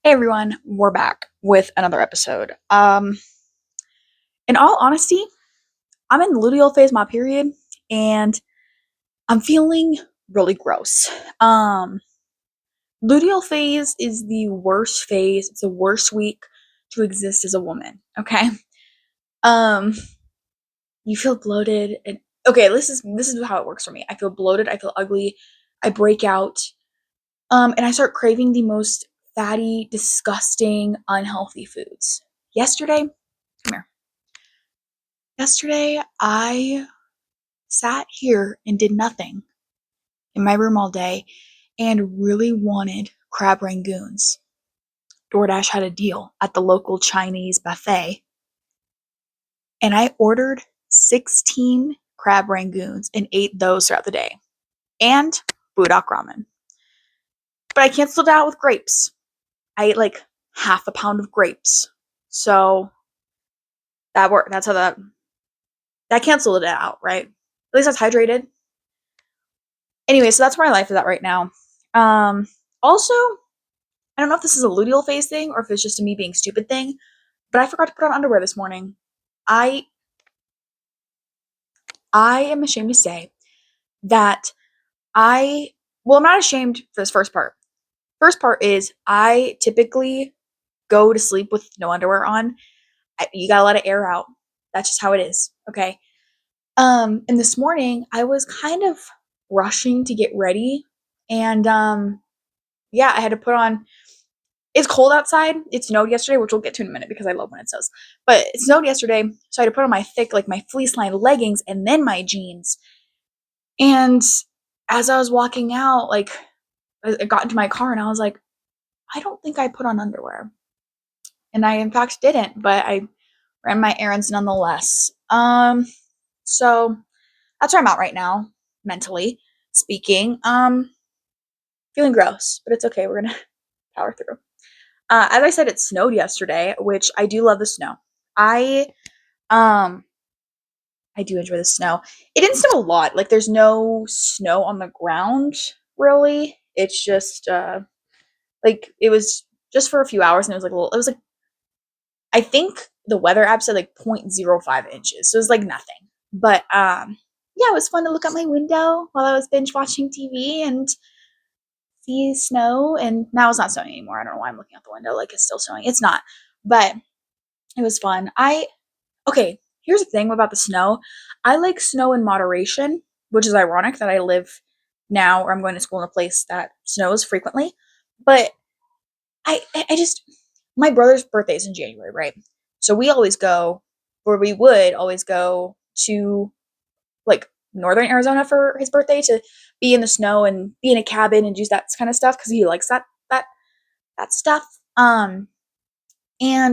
Hey everyone, we're back with another episode. In all honesty, I'm in the luteal phase of my period and I'm feeling really gross. Luteal phase is the worst phase. It's the worst week to exist as a woman, okay? Um, you feel bloated and okay, this is how it works for me. I feel bloated, I feel ugly, I break out, and I start craving the most fatty, disgusting, unhealthy foods. Yesterday, come here. Yesterday, I sat here and did nothing in my room all day and really wanted crab rangoons. DoorDash had a deal at the local Chinese buffet, and I ordered 16 crab rangoons and ate those throughout the day and budak ramen. But I canceled it out with grapes. I ate like half a pound of grapes. So that worked. That's how that canceled it out, right? At least I was hydrated. Anyway, so that's where my life is at right now. Also, I don't know if this is a luteal phase thing or if it's just a me being stupid thing, but I forgot to put on underwear this morning. I I am ashamed to say that I'm not ashamed for this first part. First part is I typically go to sleep with no underwear on. You gotta let it air out. That's just how it is. Okay. And this morning I was kind of rushing to get ready, and yeah, I had to put on. It's cold outside. It snowed yesterday, which we'll get to in a minute because I love when it snows. But it snowed yesterday, so I had to put on my thick, like my fleece lined leggings and then my jeans. And as I was walking out, like I got into my car and I was like, I don't think I put on underwear. And I in fact didn't, but I ran my errands nonetheless. So that's where I'm at right now, mentally speaking. Feeling gross, but it's okay. We're gonna power through. As I said, it snowed yesterday, which I do love the snow. I um I do enjoy the snow. It didn't snow a lot. Like there's no snow on the ground really. It's just like it was just for a few hours and it was like a little it was like I think the weather app said like 0.05 inches. So it was like nothing. But yeah, it was fun to look out my window while I was binge watching TV and see snow, and now it's not snowing anymore. I don't know why I'm looking out the window like it's still snowing. It's not. But it was fun. Okay, here's the thing about the snow. I like snow in moderation, which is ironic that I live now or I'm going to school in a place that snows frequently. But I just my brother's birthday is in January, right? So we always go, or we would always go to like northern Arizona for his birthday to be in the snow and be in a cabin and do that kind of stuff because he likes that that stuff. And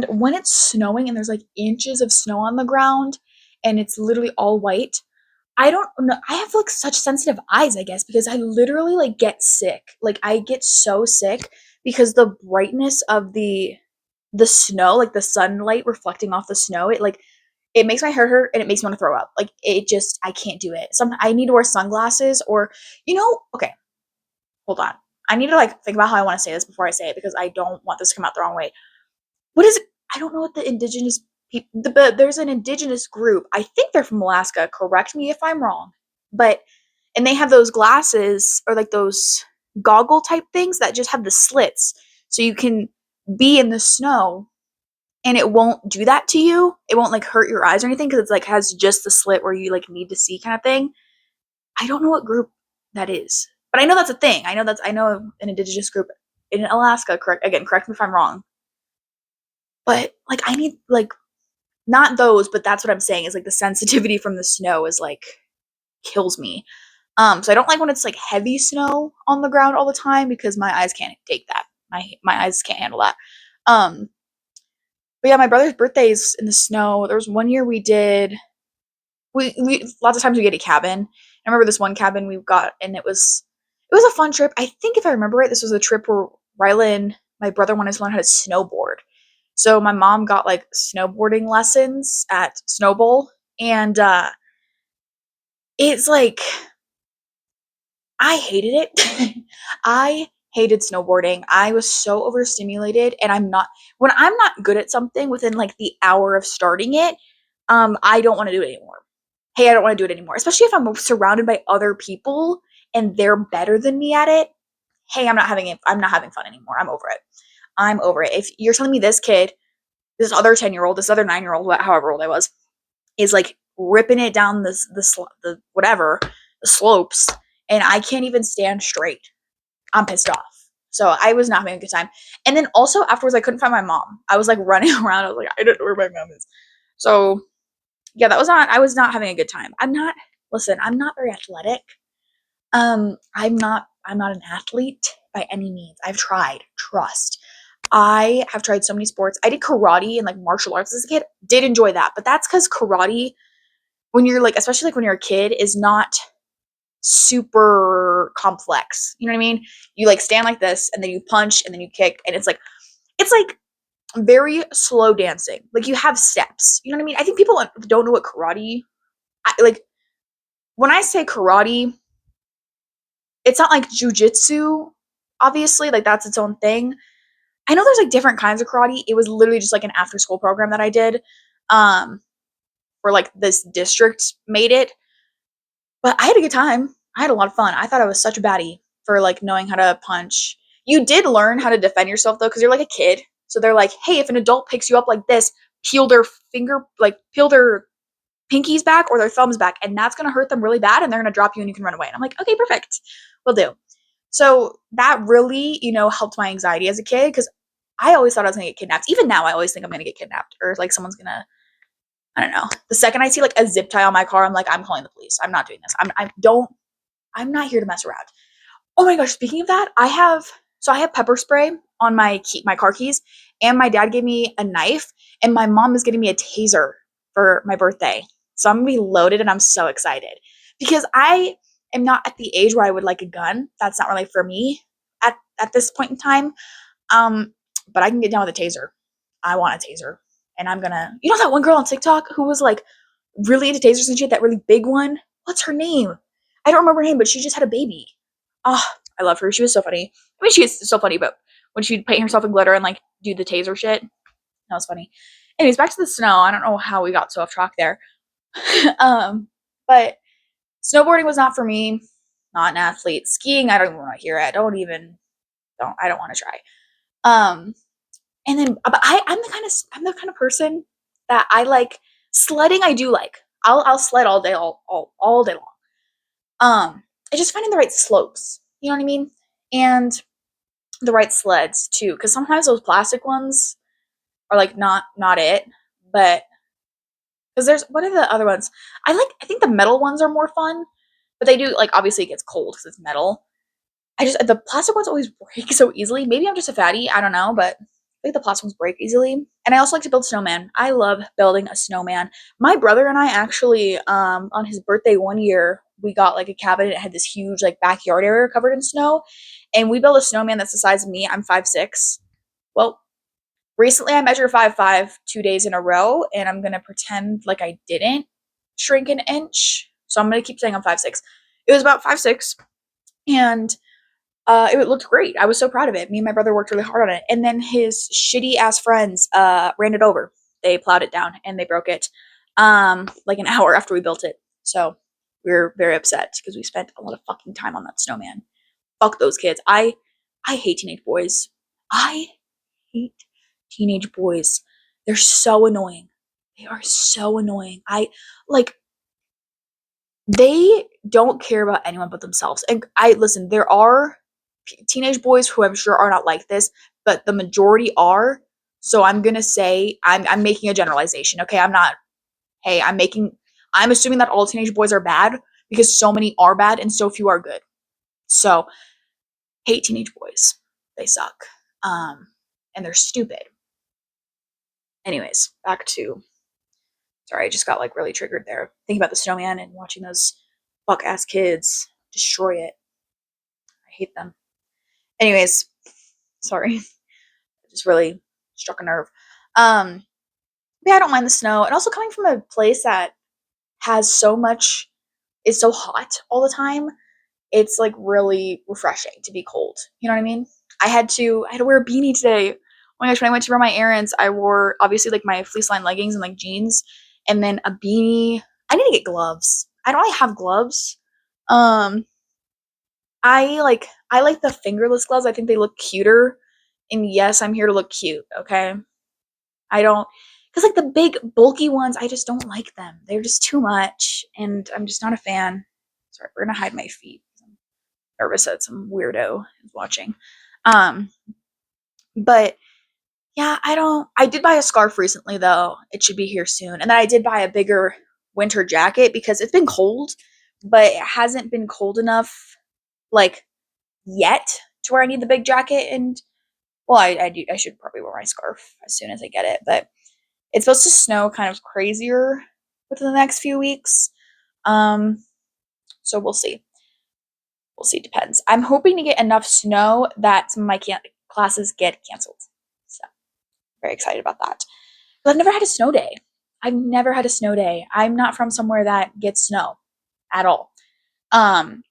when it's snowing and there's like inches of snow on the ground and it's literally all white, I don't know. I have like such sensitive eyes, I guess, because I literally like get sick. Like I get so sick because the brightness of the snow, like the sunlight reflecting off the snow, it makes my hair hurt and it makes me want to throw up. Like it just I can't do it. I need to wear sunglasses or okay, hold on. I need to like think about how I want to say this before I say it because I don't want this to come out the wrong way. What is it? I don't know what the indigenous people. But there's an indigenous group. I think they're from Alaska. Correct me if I'm wrong. But and they have those glasses or like those goggle type things that just have the slits, so you can be in the snow and it won't do that to you. It won't like hurt your eyes or anything because it's like has just the slit where you like need to see kind of thing. I don't know what group that is, but I know that's a thing. I know an indigenous group in Alaska. Correct me if I'm wrong. But like I need like not those, but that's what I'm saying is like the sensitivity from the snow is like kills me. So I don't like when it's like heavy snow on the ground all the time because my eyes can't take that. My eyes can't handle that. Um, but yeah, my brother's birthday's in the snow. There was one year we lots of times we get a cabin. I remember this one cabin we got and it was a fun trip. I think if I remember right, this was a trip where Rylan, my brother, wanted to learn how to snowboard. So my mom got like snowboarding lessons at Snowbowl, and it's like I hated it. I hated snowboarding. I was so overstimulated, and when I'm not good at something within like the hour of starting it, I don't want to do it anymore. Hey, I don't want to do it anymore, especially if I'm surrounded by other people and they're better than me at it. Hey, I'm not having fun anymore. I'm over it. I'm over it. If you're telling me this kid, this other 10-year-old, this other 9-year-old, however old I was, is like ripping it down the whatever, the slopes, and I can't even stand straight, I'm pissed off. So I was not having a good time. And then also afterwards, I couldn't find my mom. I was like running around. I was like, I don't know where my mom is. So yeah, I was not having a good time. Listen, I'm not very athletic. I'm not an athlete by any means. I've tried, trust. I have tried so many sports. I did karate and like martial arts as a kid. Did enjoy that, but that's because karate, when you're like, especially like when you're a kid, is not super complex. You know what I mean? You like stand like this and then you punch and then you kick, and it's like very slow dancing. Like you have steps. You know what I mean? I think people don't know what karate, like when I say karate, it's not like jujitsu, obviously, like that's its own thing. I know there's like different kinds of karate. It was literally just like an after school program that I did, um, where like this district made it. But I had a good time. I had a lot of fun. I thought I was such a baddie for like knowing how to punch. You did learn how to defend yourself though, because you're like a kid. So they're like, hey, if an adult picks you up like this, peel their pinkies back or their thumbs back, and that's gonna hurt them really bad, and they're gonna drop you and you can run away. And I'm like, okay, perfect. Will do. So that really, helped my anxiety as a kid because I always thought I was gonna get kidnapped. Even now, I always think I'm gonna get kidnapped or like someone's gonna, I don't know. The second I see like a zip tie on my car, I'm like, I'm calling the police. I'm not doing this. I'm not here to mess around. Oh my gosh, speaking of that, I have pepper spray on my car keys, and my dad gave me a knife, and my mom is getting me a taser for my birthday. So I'm gonna be loaded, and I'm so excited because I am not at the age where I would like a gun. That's not really for me at this point in time. Um, but I can get down with a taser. I want a taser, and I'm gonna. You know that one girl on TikTok who was like really into tasers and she had that really big one. What's her name? I don't remember her name, but she just had a baby. Oh, I love her. She was so funny. I mean, she is so funny, but when she'd paint herself in glitter and like do the taser shit, that was funny. Anyways, back to the snow. I don't know how we got so off track there. um, but snowboarding was not for me. Not an athlete. Skiing, I don't even want to hear it. I don't want to try. Um, and then, but I'm the kind of person that I like sledding. I do like. I'll sled all day, all day long. It's just finding the right slopes. You know what I mean? And the right sleds too, because sometimes those plastic ones are like not it. But because there's what are the other ones? I think the metal ones are more fun, but they do like obviously it gets cold because it's metal. The plastic ones always break so easily. Maybe I'm just a fatty. I don't know, but I think the plastic ones break easily. And I also like to build snowman. I love building a snowman. My brother and I actually, on his birthday one year, we got like a cabin. It had this huge like backyard area covered in snow, and we built a snowman that's the size of me. I'm 5'6". Well, recently I measured 5'5" 2 days in a row, and I'm gonna pretend like I didn't shrink an inch. So I'm gonna keep saying I'm 5'6". It was about 5'6", and it looked great. I was so proud of it. Me and my brother worked really hard on it. And then his shitty ass friends ran it over. They plowed it down and they broke it like an hour after we built it. So we were very upset because we spent a lot of fucking time on that snowman. Fuck those kids. I hate teenage boys. I hate teenage boys. They're so annoying. They are so annoying. I like they don't care about anyone but themselves. And I listen, there are teenage boys who I'm sure are not like this, but the majority are. So I'm gonna say I'm making a generalization. Okay, I'm not. Hey, I'm assuming that all teenage boys are bad because so many are bad and so few are good. So hate teenage boys. They suck. And they're stupid. Anyways, back to sorry, I just got like really triggered there. Thinking about the snowman and watching those fuck ass kids destroy it. I hate them. Anyways, sorry. It just really struck a nerve. Um, yeah, I don't mind the snow. And also coming from a place that has so much is so hot all the time. it's like really refreshing to be cold. You know what I mean? I had to wear a beanie today. Oh my gosh, when I went to run my errands, I wore obviously like my fleece lined leggings and like jeans and then a beanie. I need to get gloves. I don't really have gloves. Um I like the fingerless gloves. I think they look cuter. And yes, I'm here to look cute, okay? I don't cuz like the big bulky ones, I just don't like them. They're just too much and I'm just not a fan. Sorry, we're going to hide my feet. I'm nervous that some weirdo is watching. Um but yeah, I did buy a scarf recently though. It should be here soon. And then I did buy a bigger winter jacket because it's been cold, but it hasn't been cold enough like yet to where I need the big jacket. And well, I should probably wear my scarf as soon as I get it, but it's supposed to snow kind of crazier within the next few weeks. Um, so we'll see. We'll see. Depends. I'm hoping to get enough snow that some of my classes get canceled. So very excited about that. But I've never had a snow day. I've never had a snow day. I'm not from somewhere that gets snow at all. Um,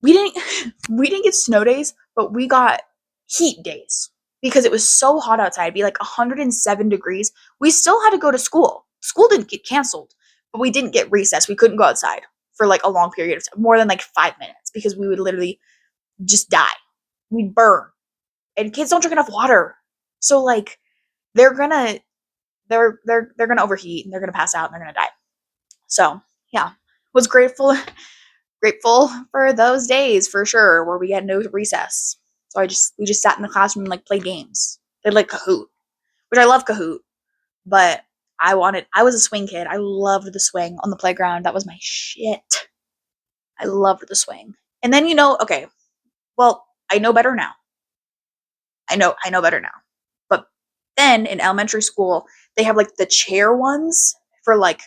we didn't we didn't get snow days, but we got heat days because it was so hot outside. It'd be like 107 degrees. We still had to go to school. School didn't get canceled, but we didn't get recess. We couldn't go outside for like a long period of time, more than like 5 minutes, because we would literally just die. We'd burn. And kids don't drink enough water. So like they're gonna they're gonna overheat and they're gonna pass out and they're gonna die. So yeah. Was grateful for those days for sure where we had no recess. So we just sat in the classroom and like played games. Did like Kahoot, which I love Kahoot, but I was a swing kid. I loved the swing on the playground. That was my shit. I loved the swing. And then okay, well, I know better now. I know better now. But then in elementary school, they have like the chair ones for like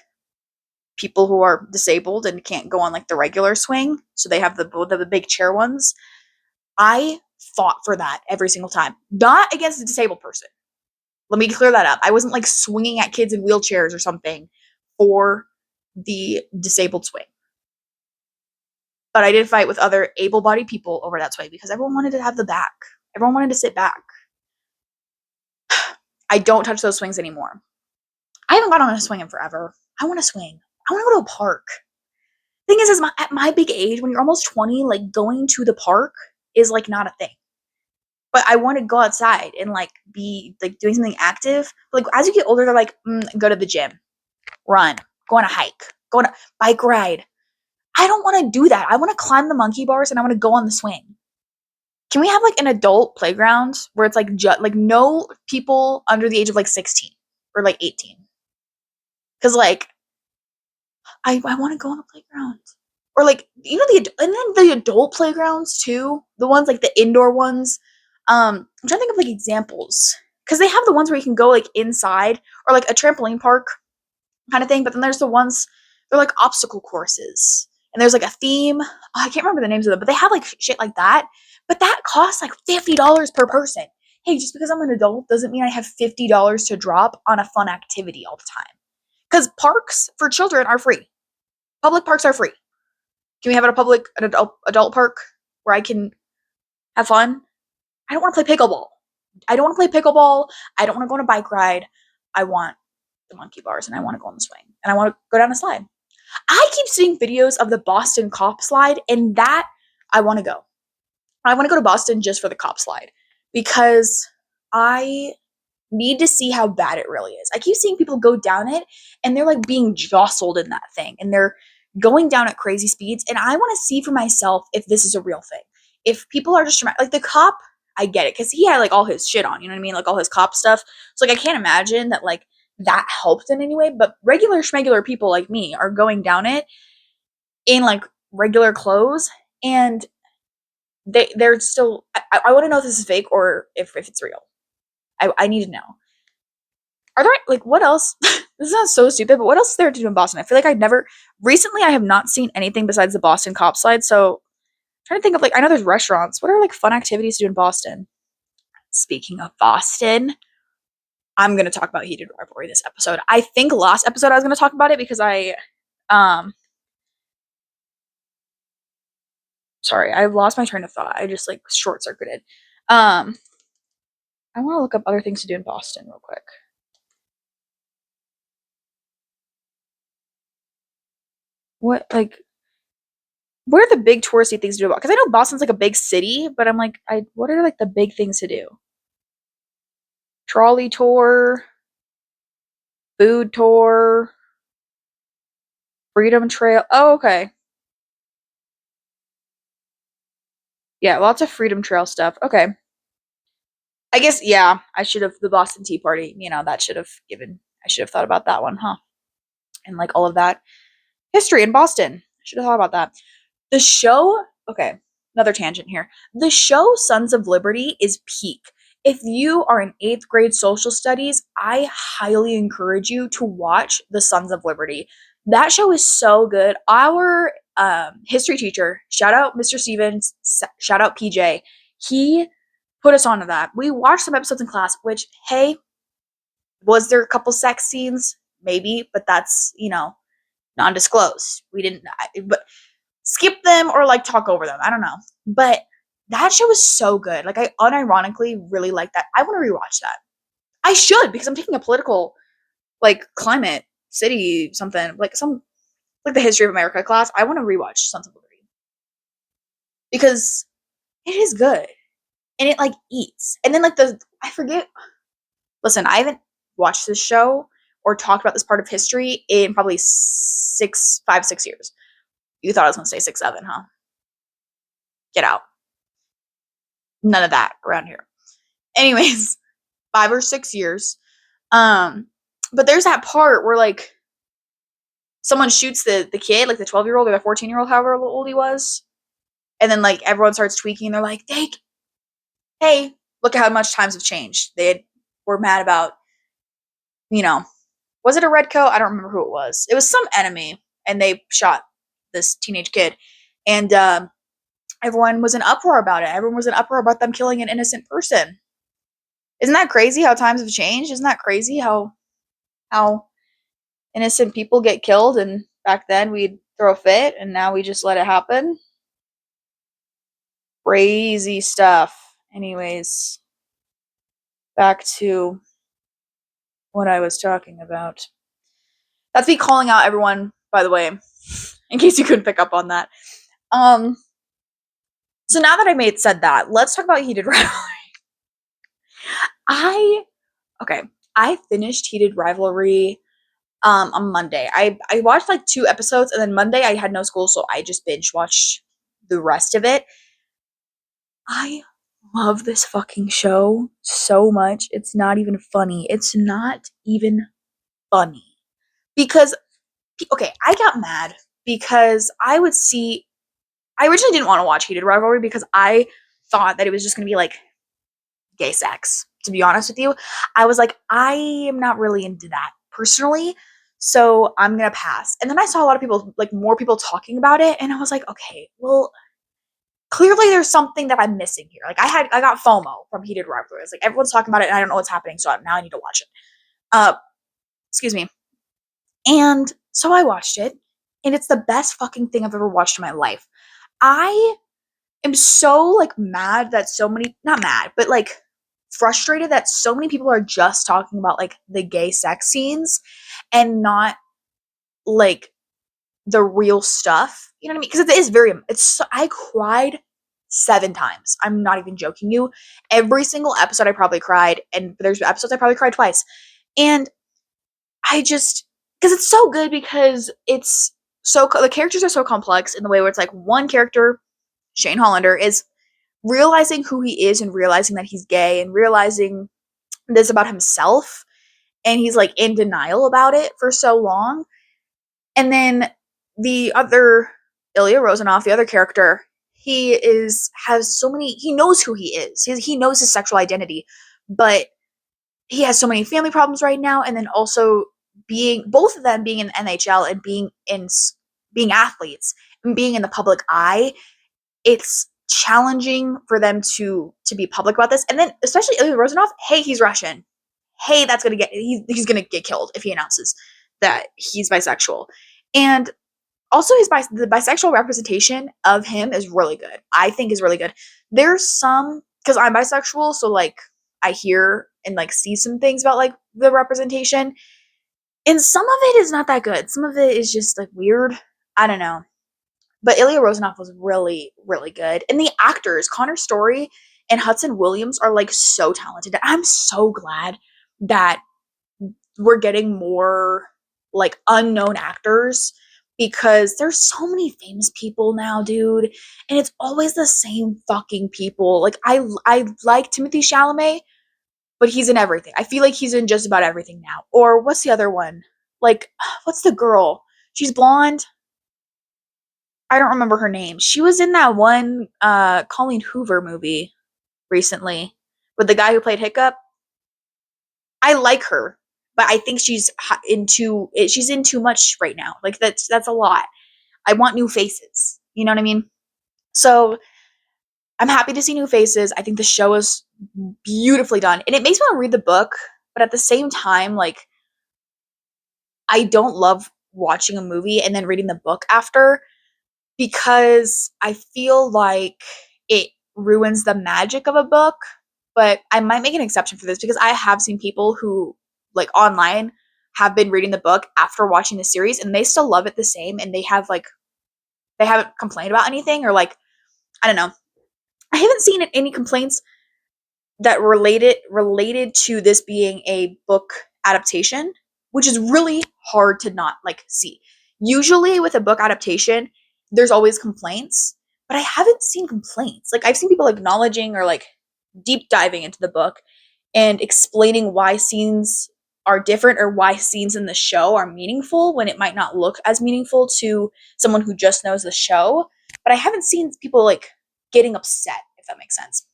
people who are disabled and can't go on like the regular swing. So they have the big chair ones. I fought for that every single time. Not against a disabled person. Let me clear that up. I wasn't like swinging at kids in wheelchairs or something for the disabled swing. But I did fight with other able bodied people over that swing because everyone wanted to have the back. Everyone wanted to sit back. I don't touch those swings anymore. I haven't gone on a swing in forever. I want to swing. I want to go to a park. Thing is at my big age, when you're almost 20, like going to the park is like not a thing. But I want to go outside and like be like doing something active. But, like as you get older, they're like, go to the gym, run, go on a hike, go on a bike ride. I don't want to do that. I want to climb the monkey bars and I want to go on the swing. Can we have like an adult playground where it's like like no people under the age of like 16 or like 18? Because like I want to go on the playground. Or like and then the adult playgrounds too, the ones like the indoor ones. I'm trying to think of like examples because they have the ones where you can go like inside or like a trampoline park kind of thing. But then there's the ones they're like obstacle courses and there's like a theme. I can't remember the names of them, but they have like shit like that. But that costs like $50 per person. Hey, just because I'm an adult doesn't mean I have $50 to drop on a fun activity all the time. Because parks for children are free. Public parks are free. Can we have an adult park where I can have fun? I don't want to play pickleball. I don't want to play pickleball. I don't want to go on a bike ride. I want the monkey bars and I want to go on the swing and I want to go down a slide. I keep seeing videos of the Boston cop slide and that I want to go. I want to go to Boston just for the cop slide because I need to see how bad it really is. I keep seeing people go down it and they're like being jostled in that thing and they're going down at crazy speeds. And I want to see for myself if this is a real thing. If people are just like the cop, I get it because he had like all his shit on, you know what I mean? Like all his cop stuff. So like I can't imagine that like that helped in any way. But regular schmegular people like me are going down it in like regular clothes and they're still I want to know if this is fake or if it's real. I need to know. Are there like what else? This sounds so stupid, but what else is there to do in Boston? I feel like I have not seen anything besides the Boston cop slide. So I'm trying to think of like I know there's restaurants. What are like fun activities to do in Boston? Speaking of Boston, I'm gonna talk about heated rivalry this episode. I think last episode I was gonna talk about it because um Sorry, I lost my train of thought. I just like short circuited. Um, I want to look up other things to do in Boston real quick. What like what are the big touristy things to do about? Because I know Boston's like a big city, but I'm like, what are like the big things to do? Trolley tour, food tour, Freedom Trail. Oh, okay. Yeah, lots of Freedom Trail stuff. Okay. I guess yeah, I should have the Boston Tea Party, that should have given I should have thought about that one, huh? And like all of that history in Boston. I should have thought about that. The show, okay, another tangent here. The show Sons of Liberty is peak. If you are in 8th grade social studies, I highly encourage you to watch The Sons of Liberty. That show is so good. Our history teacher, shout out Mr. Stevens, shout out PJ, he put us onto that. We watched some episodes in class, which, hey, was there a couple sex scenes? Maybe, but that's, non-disclosed. We didn't, but skip them or like talk over them. I don't know. But that show is so good. Like I unironically really like that. I want to rewatch that. I should because I'm taking a political like climate city something like some like the history of America class. I want to rewatch Sons of Liberty because it is good and it like eats. And then like I forget. Listen, I haven't watched this show or talked about this part of history in probably 6 years. You thought I was gonna say 6, 7, huh? Get out. None of that around here. Anyways, 5 or 6 years. Um, but there's that part where like someone shoots the kid, like the 12-year-old or the 14-year-old, however old he was, and then like everyone starts tweaking. They're like, hey, look at how much times have changed. Were mad about, you know, was it a red coat? I don't remember who it was. It was some enemy, and they shot this teenage kid, and everyone was in uproar about it. Everyone was in uproar about them killing an innocent person. Isn't that crazy how times have changed? Isn't that crazy how innocent people get killed and back then we'd throw a fit and now we just let it happen? Crazy stuff. Anyways, back to what I was talking about. That's me calling out everyone, by the way, in case you couldn't pick up on that. Um so now that said that, let's talk about Heated Rivalry. I okay, I finished Heated Rivalry on Monday. I watched like 2 episodes and then Monday I had no school, so I just binge watched the rest of it. I love this fucking show so much. It's not even funny. It's not even funny. Because okay, I got mad because I originally didn't want to watch Heated Rivalry because I thought that it was just going to be like gay sex. To be honest with you, I was like, I am not really into that personally, so I'm gonna pass. And then I saw a lot of people, like more people talking about it, and I was like, okay, well, clearly there's something that I'm missing here. Like I got FOMO from Heated Rivalry. It's like everyone's talking about it, and I don't know what's happening, so now I need to watch it. Uh, excuse me. And so I watched it, and it's the best fucking thing I've ever watched in my life. I am so like mad that so many, not mad, but like frustrated that so many people are just talking about like the gay sex scenes and not like the real stuff. You know what I mean? Because it is I cried 7 times. I'm not even joking you. Every single episode I probably cried, and there's episodes I probably cried twice. And I just, because it's so good because the characters are so complex in the way where it's like one character, Shane Hollander, is realizing who he is and realizing that he's gay and realizing this about himself, and he's like in denial about it for so long. And then the other Ilya Rozanov, the other character, he knows who he is. He knows his sexual identity, but he has so many family problems right now, and then also both of them being in the NHL and being athletes and being in the public eye, it's challenging for them to be public about this. And then especially Ilya Rozanov, hey, he's Russian. Hey, he's gonna get killed if he announces that he's bisexual. And Also, the bisexual representation of him is really good. I think is really good. There's some, because I'm bisexual, so like I hear and like see some things about like the representation, and some of it is not that good. Some of it is just like weird. I don't know. But Ilya Rosenoff was really, really good. And the actors, Connor Story and Hudson Williams, are like so talented. I'm so glad that we're getting more like unknown actors, because there's so many famous people now, dude, and it's always the same fucking people. Like I like Timothy Chalamet, but he's in everything. I feel like he's in just about everything now. Or what's the other one? Like what's the girl? She's blonde. I don't remember her name. She was in that one Colleen Hoover movie recently with the guy who played Hiccup. I like her, but I think she's in too much right now. Like that's a lot. I want new faces. You know what I mean? So I'm happy to see new faces. I think the show is beautifully done, and it makes me want to read the book. But at the same time, like I don't love watching a movie and then reading the book after, because I feel like it ruins the magic of a book. But I might make an exception for this, because I have seen people who, like online, have been reading the book after watching the series and they still love it the same, and they haven't complained about anything, or like I don't know. I haven't seen any complaints that related to this being a book adaptation, which is really hard to not like see. Usually with a book adaptation, there's always complaints, but I haven't seen complaints. Like I've seen people acknowledging or like deep diving into the book and explaining why scenes are different, or why scenes in the show are meaningful when it might not look as meaningful to someone who just knows the show. But I haven't seen people like getting upset, if that makes sense.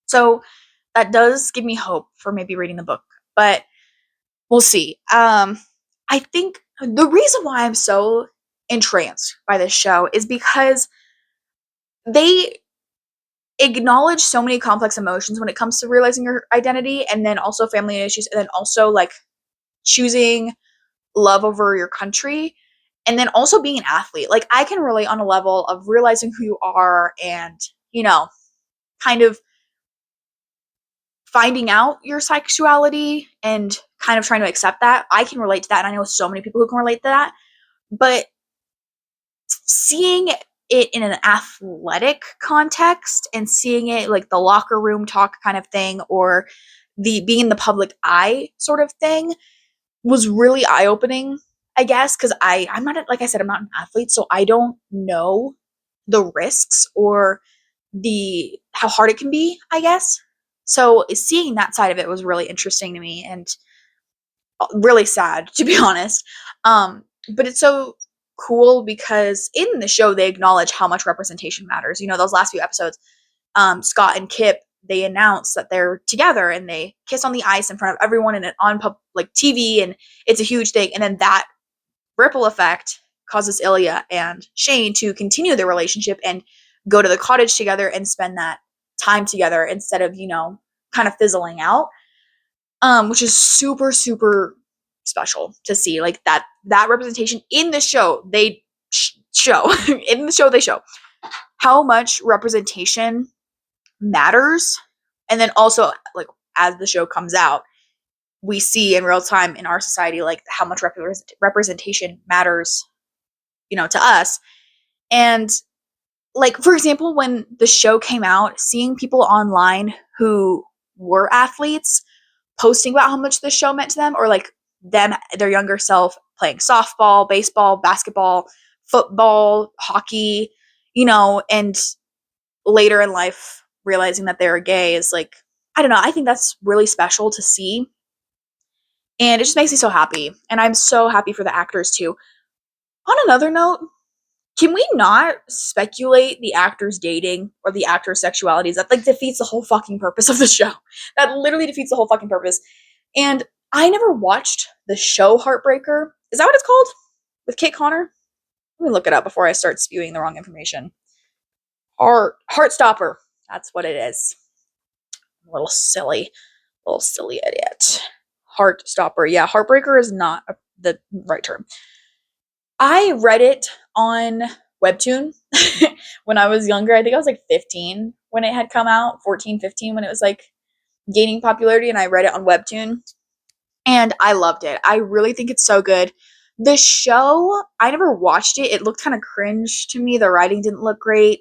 So that does give me hope for maybe reading the book, but we'll see. I think the reason why I'm so entranced by this show is because they acknowledge so many complex emotions when it comes to realizing your identity, and then also family issues, and then also like choosing love over your country, and then also being an athlete. Like I can relate on a level of realizing who you are, and you know, kind of finding out your sexuality and kind of trying to accept that. I can relate to that, and I know so many people who can relate to that. But seeing it in an athletic context, and seeing it like the locker room talk kind of thing, or the being in the public eye sort of thing, was really eye opening, I guess, because I'm not, like I said, I'm not an athlete, so I don't know the risks or the how hard it can be, I guess. So seeing that side of it was really interesting to me, and really sad, to be honest. But it's so cool because in the show they acknowledge how much representation matters. You know, those last few episodes, Scott and Kip, they announce that they're together and they kiss on the ice in front of everyone and on like TV, and it's a huge thing. And then that ripple effect causes Ilya and Shane to continue their relationship and go to the cottage together and spend that time together instead of, you know, kind of fizzling out. Which is super, super special to see. Like that representation in the show, they show in the show they show how much representation matters. And then also, like, as the show comes out, we see in real time in our society like how much representation matters, you know, to us. And like, for example, when the show came out, seeing people online who were athletes posting about how much the show meant to them, or like them, their younger self, playing softball, baseball, basketball, football, hockey, you know, and later in life realizing that they're gay, is like, I don't know, I think that's really special to see. And it just makes me so happy. And I'm so happy for the actors too. On another note, can we not speculate the actors dating or the actors' sexualities? That like defeats the whole fucking purpose of the show. That literally defeats the whole fucking purpose. And I never watched the show Heartbreaker. Is that what it's called? With Kate Connor? Let me look it up before I start spewing the wrong information. Heartstopper. That's what it is. A little silly idiot. Heartstopper. Yeah, Heartbreaker is not the right term. I read it on Webtoon when I was younger. I think I was like 15 when it had come out, 14, 15 when it was like gaining popularity, and I read it on Webtoon and I loved it. I really think it's so good. The show, I never watched it. It looked kind of cringe to me. The writing didn't look great.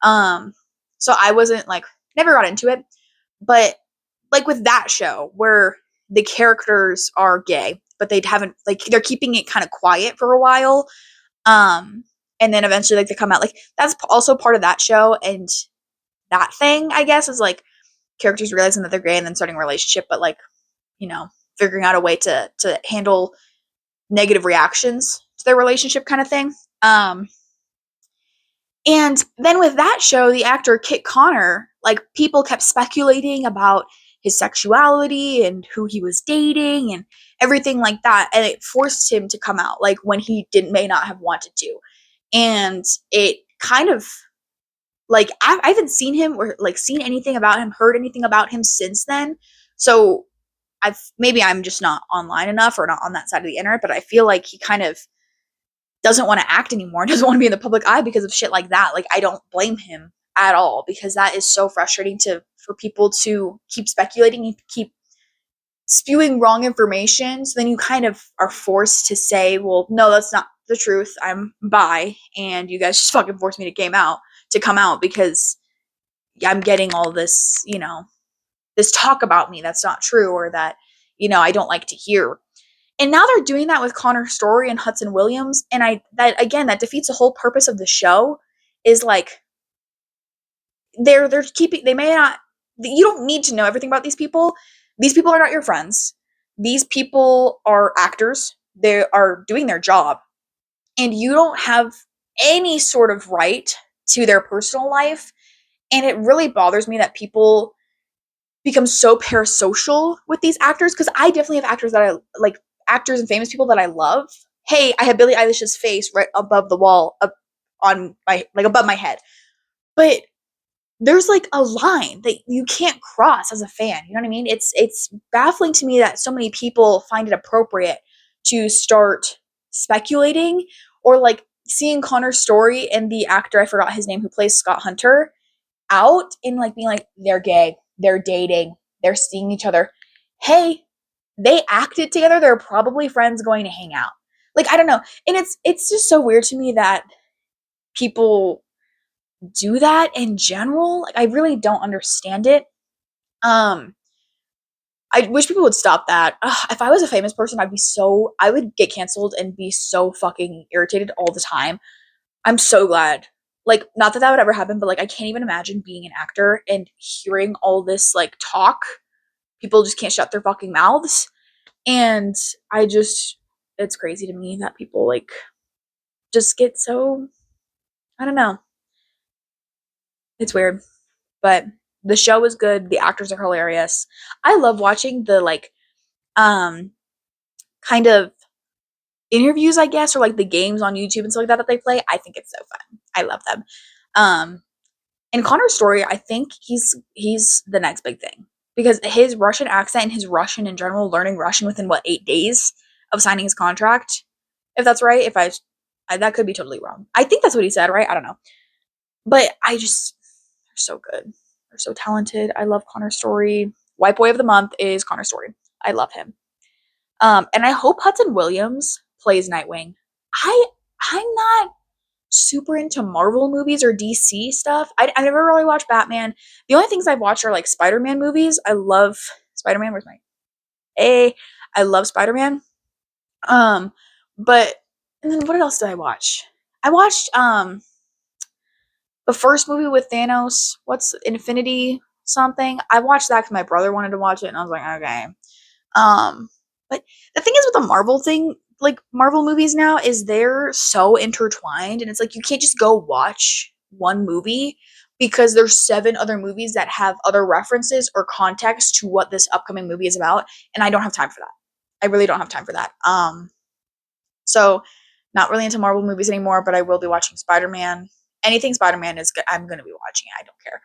Um, so I wasn't like, never got into it. But like with that show where the characters are gay, but they haven't, like, they're keeping it kind of quiet for a while. Um, and then eventually like they come out, like that's also part of that show. And that thing, I guess, is like characters realizing that they're gay and then starting a relationship, but like, you know, figuring out a way to handle negative reactions to their relationship kind of thing. And then with that show, the actor Kit Connor, like people kept speculating about his sexuality and who he was dating and everything like that, and it forced him to come out like when he didn't may not have wanted to. And it kind of like I haven't seen him or like seen anything about him, heard anything about him since then. So maybe I'm just not online enough or not on that side of the internet, but I feel like he kind of doesn't want to act anymore, doesn't want to be in the public eye because of shit like that. Like I don't blame him at all because that is so frustrating to for people to keep speculating and keep spewing wrong information. So then you kind of are forced to say, well, no, that's not the truth. I'm bi and you guys just fucking forced me to come out because I'm getting all this, you know, this talk about me that's not true or that, you know, I don't like to hear. And now they're doing that with Connor Story and Hudson Williams. And that again, that defeats the whole purpose of the show is like, they're keeping, they may not, you don't need to know everything about these people. These people are not your friends. These people are actors. They are doing their job. And you don't have any sort of right to their personal life. And it really bothers me that people become so parasocial with these actors because I definitely have actors that I like, actors and famous people that I love. Hey, I have Billie Eilish's face right above the wall, up on my like above my head. But there's like a line that you can't cross as a fan. You know what I mean? It's baffling to me that so many people find it appropriate to start speculating or like seeing Connor's story and the actor, I forgot his name, who plays Scott Hunter, out and like being like, they're gay, they're dating, they're seeing each other. Hey, they acted together, they're probably friends going to hang out. Like, I don't know. And it's just so weird to me that people do that in general. Like, I really don't understand it. Um, I wish people would stop that. Ugh, if I was a famous person, I would get canceled and be so fucking irritated all the time. I'm so glad. Like, not that that would ever happen, but like, I can't even imagine being an actor and hearing all this like talk. People just can't shut their fucking mouths. And I just, it's crazy to me that people like just get so, I don't know. It's weird. But the show is good. The actors are hilarious. I love watching the like, um, kind of interviews, I guess, or like the games on YouTube and stuff like that that they play. I think it's so fun. I love them. Um, And Connor's story, I think he's the next big thing because his Russian accent and his Russian in general, learning Russian within what 8 days of signing his contract, if that's right. If I that could be totally wrong. I think that's what he said, right? I don't know, but I just they're so good. They're so talented. I love Connor's story. White Boy of the Month is Connor's story. I love him. And I hope Hudson Williams plays Nightwing. I I'm not super into Marvel movies or DC stuff. I never really watched Batman. The only things I've watched are like Spider-Man movies. I love Spider-Man. Where's my A? I love Spider-Man. Um, but and then what else did I watch? I watched the first movie with Thanos. What's Infinity something? I watched that because my brother wanted to watch it, and I was like, okay. Um, but the thing is with the Marvel thing, like Marvel movies now, is they're so intertwined, and it's like you can't just go watch one movie because there's seven other movies that have other references or context to what this upcoming movie is about, and I don't have time for that. I really don't have time for that. So not really into Marvel movies anymore, but I will be watching Spider-Man. Anything Spider-Man is good, I'm gonna be watching it. I don't care.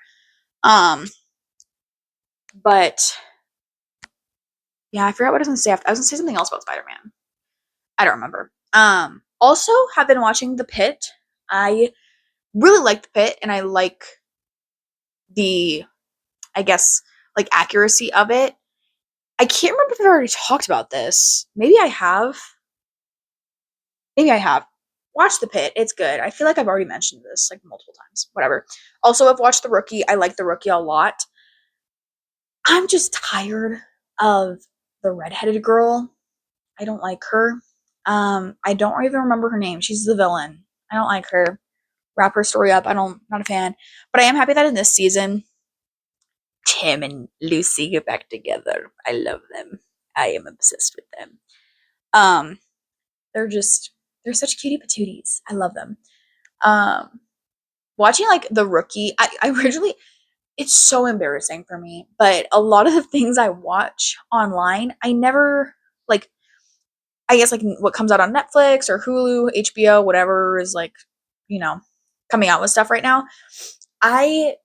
But yeah, I forgot what I was gonna say. I was gonna say something else about Spider-Man. I don't remember. Also, have been watching The Pit. I really like The Pit, and I like the, I guess, like accuracy of it. I can't remember if I've already talked about this. Maybe I have. Maybe I have. Watch The Pit. It's good. I feel like I've already mentioned this like multiple times. Whatever. Also, I've watched The Rookie. I like The Rookie a lot. I'm just tired of the redheaded girl. I don't like her. I don't even remember her name. She's the villain. I don't like her. Wrap her story up. Not a fan. But I am happy that in this season, Tim and Lucy get back together. I love them. I am obsessed with them. Um, they're just they're such cutie patooties. I love them. Um, Watching like The Rookie, I originally it's so embarrassing for me, but a lot of the things I watch online, I never like I guess like what comes out on Netflix or Hulu, HBO, whatever is like, you know, coming out with stuff right now. I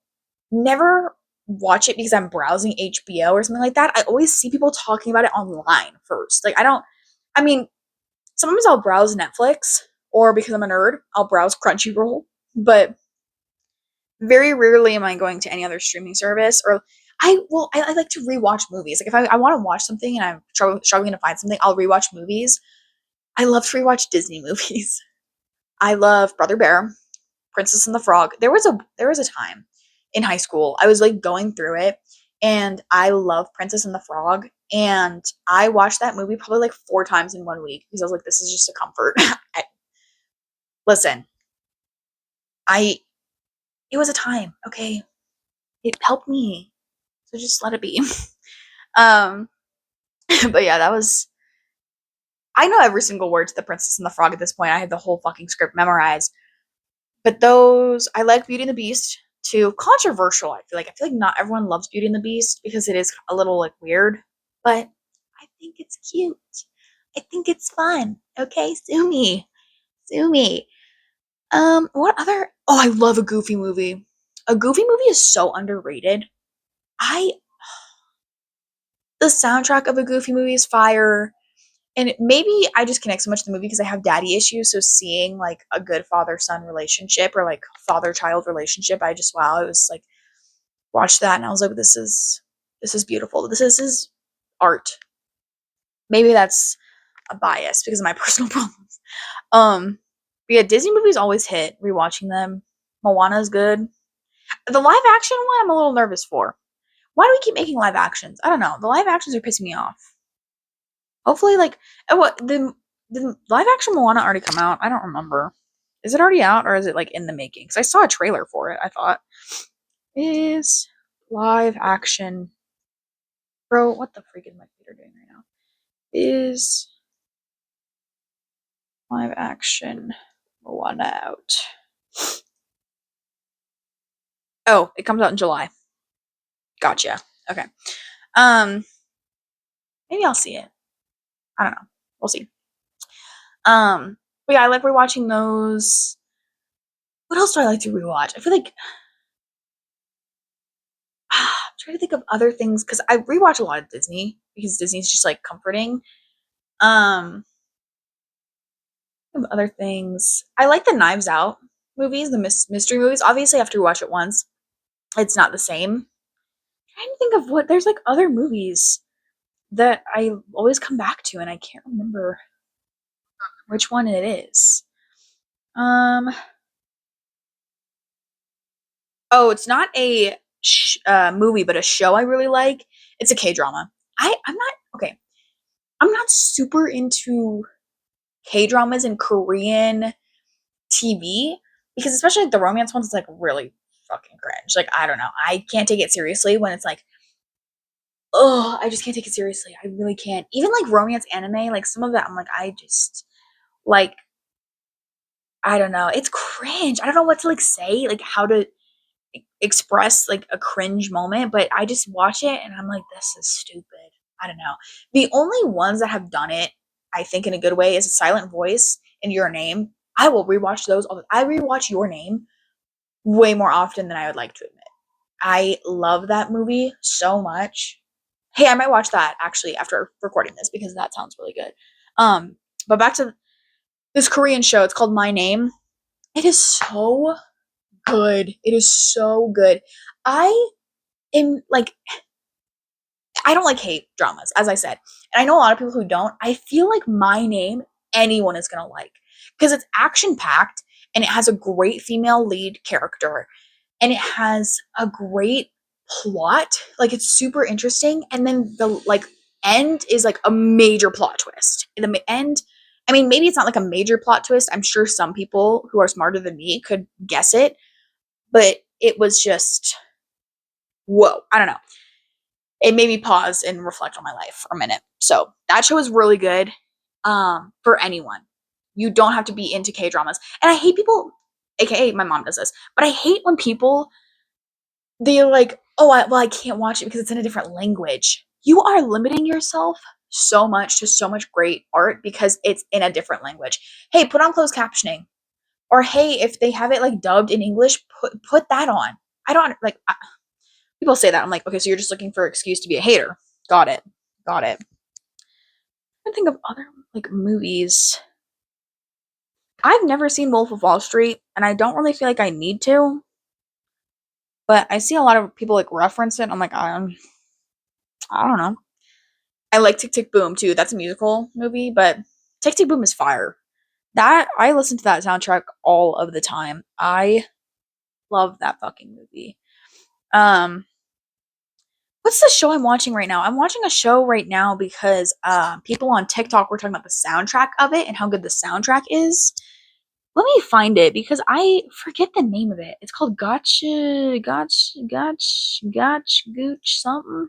never watch it because I'm browsing HBO or something like that. I always see people talking about it online first. Like I mean, sometimes I'll browse Netflix or because I'm a nerd, I'll browse Crunchyroll, but very rarely am I going to any other streaming service or I like to rewatch movies. Like if I want to watch something and I'm struggling to find something, I'll rewatch movies. I love to rewatch Disney movies. I love Brother Bear, Princess and the Frog. There was a time in high school I was like going through it, and I love Princess and the Frog, and I watched that movie probably like 4 times in 1 week because I was like, this is just a comfort. Listen, I it was a time, okay. It helped me, so just let it be. um, but yeah, that was. I know every single word to the Princess and the Frog at this point. I had the whole fucking script memorized. But those I like Beauty and the Beast too. Controversial, I feel like not everyone loves Beauty and the Beast because it is a little like weird, but I think it's cute. I think it's fun. Okay, sue me. Sue me. What other I love a goofy movie. A goofy movie is so underrated. I The soundtrack of a goofy movie is fire. And maybe I just connect so much to the movie because I have daddy issues. So seeing like a good father son relationship or like father child relationship, I just wow, it was like watched that and I was like, this is beautiful. This is art. Maybe that's a bias because of my personal problems. But yeah, Disney movies always hit. Rewatching them, Moana is good. The live action one, I'm a little nervous for. Why do we keep making live actions? I don't know. The live actions are pissing me off. Hopefully, like, what the live action Moana already come out? I don't remember. Is it already out or is it like in the making? Because I saw a trailer for it. I thought is live action. Bro, what the freak is my computer doing right now? Is live action Moana out? Oh, it comes out in July. Gotcha. Okay. Um, Maybe I'll see it. I don't know. We'll see. But yeah, I like rewatching those. What else do I like to rewatch? I feel like I'm trying to think of other things because I rewatch a lot of Disney because Disney's just like comforting. Um, other things. I like the Knives Out movies, the mystery movies. Obviously, after you watch it once, it's not the same. I'm trying to think of what there's like other movies that I always come back to, and I can't remember which one it is. Um, oh, it's not a movie, but a show I really like. It's a K drama. I'm not okay. I'm not super into K dramas and Korean TV because especially like the romance ones, it's like really fucking cringe. Like I don't know, I can't take it seriously when it's like, oh, I just can't take it seriously. I really can't. Even like romance anime, like some of that, I'm like, I just like I don't know. It's cringe. I don't know what to like say, like how to express like a cringe moment, but I just watch it and I'm like, this is stupid. I don't know. The only ones that have done it, I think, in a good way is a Silent Voice and Your Name. I will rewatch those. I rewatch Your Name way more often than I would like to admit. I love that movie so much. Hey, I might watch that actually after recording this because that sounds really good. Um, but back to this Korean show. It's called My Name. It is so good. It is so good. I am like, I don't like hate dramas, as I said. And I know a lot of people who don't. I feel like My Name, anyone is going to like because it's action packed and it has a great female lead character and it has a great plot. Like it's super interesting. And then the like end is like a major plot twist. In the end, I mean, maybe it's not like a major plot twist. I'm sure some people who are smarter than me could guess it, but it was just whoa. I don't know. It made me pause and reflect on my life for a minute. So that show is really good for anyone. You don't have to be into K dramas. And I hate people, aka my mom does this, but I hate when people they're like, oh, I can't watch it because it's in a different language. You are limiting yourself so much to so much great art because it's in a different language. Hey, put on closed captioning, or hey, if they have it like dubbed in English, put that on. I don't like. People say that. I'm like, okay, so you're just looking for an excuse to be a hater. Got it. Got it. I think of other like movies. I've never seen Wolf of Wall Street, and I don't really feel like I need to. But I see a lot of people like reference it. I'm like, I don't know. I like Tick Tick Boom too. That's a musical movie, but Tick Tick Boom is fire. That I listen to that soundtrack all of the time. I love that fucking movie. Um, what's the show I'm watching right now? I'm watching a show right now because people on TikTok were talking about the soundtrack of it and how good the soundtrack is. Let me find it because I forget the name of it. It's called Gotch, Gooch, something.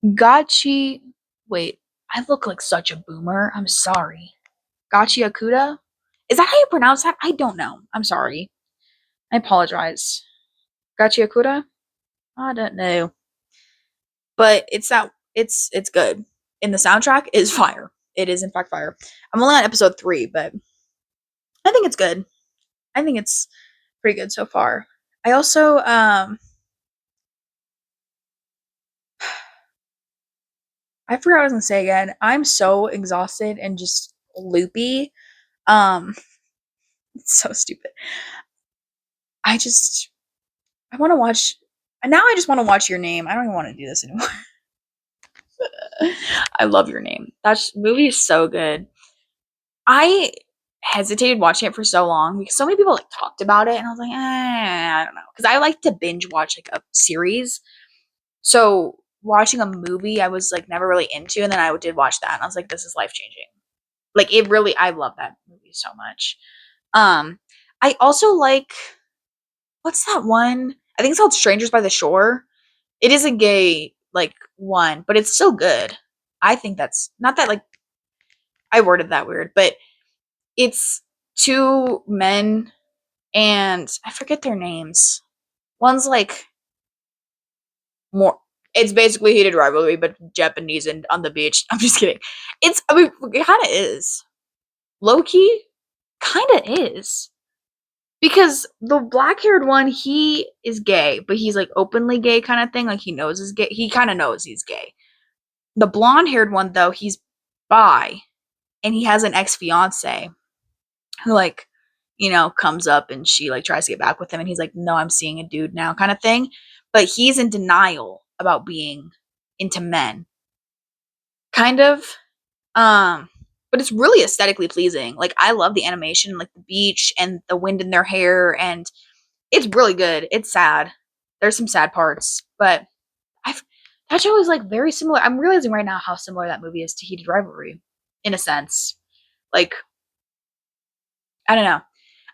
Gotchi. Wait, I look like such a boomer. I'm sorry. Gotchi Akuda? Is that how you pronounce that? I don't know. I'm sorry. I apologize. Gotchi Akuda? I don't know. But it's good. And the soundtrack is fire. It is in fact fire. I'm only on episode 3, but I think it's good. I think it's pretty good so far. I also I forgot what I was gonna say again. I'm so exhausted and just loopy. Um it's so stupid. I just I want to watch now I just want to watch Your Name. I don't even want to do this anymore. I love Your Name. That movie is so good. I hesitated watching it for so long because so many people like talked about it and I was like, I don't know. Because I like to binge watch like a series. So watching a movie I was like never really into, and then I did watch that and I was like, this is life changing. Like it really I love that movie so much. Um I also like what's that one? I think it's called Strangers by the Shore. It is a gay like one, but it's still good. I think that's not that like I worded that weird, but it's two men and I forget their names. One's like more it's basically heated rivalry, but Japanese and on the beach. I'm just kidding. It's I mean it kinda is. Low key, kinda is. Because the black haired one, he is gay, but he's like openly gay kind of thing. Like he knows he's gay. He kind of knows he's gay. The blonde haired one, though, he's bi and he has an ex fiance who, like, comes up and she, like, tries to get back with him. And he's like, no, I'm seeing a dude now, kind of thing. But he's in denial about being into men, kind of. Um, but it's really aesthetically pleasing. Like, I love the animation, like the beach and the wind in their hair. And it's really good. It's sad. There's some sad parts, but I've that show is like very similar. I'm realizing right now how similar that movie is to Heated Rivalry, in a sense. Like, I don't know.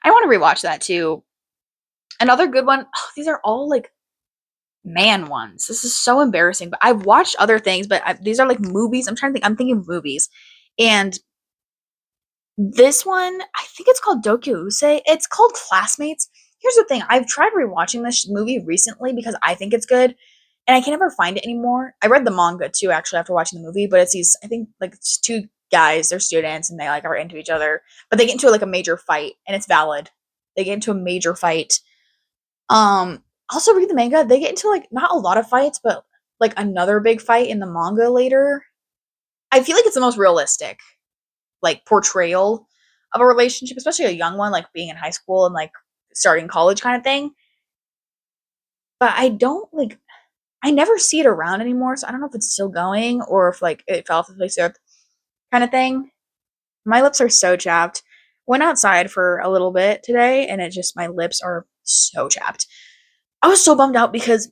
I want to rewatch that too. Another good one. Oh, these are all like man ones. This is so embarrassing. But I've watched other things, but these are like movies. I'm trying to think. I'm thinking of movies, and this one I think it's called Dokyo Usei. It's called Classmates. Here's the thing. I've tried rewatching this movie recently because I think it's good, and I can never find it anymore. I read the manga too, actually, after watching the movie, but it's these, I think, like, it's two guys, they're students, and they, like, are into each other, but they get into, like, a major fight, and it's valid. They get into a major fight. Also read the manga, they get into, like, not a lot of fights, but, like, another big fight in the manga later. I feel like it's the most realistic. like portrayal of a relationship, especially a young one, like being in high school and like starting college kind of thing. But I don't like I never see it around anymore, so I don't know if it's still going or if like it fell off the face of the earth kind of thing. My lips are so chapped. Went outside for a little bit today and it just my lips are so chapped. I was so bummed out because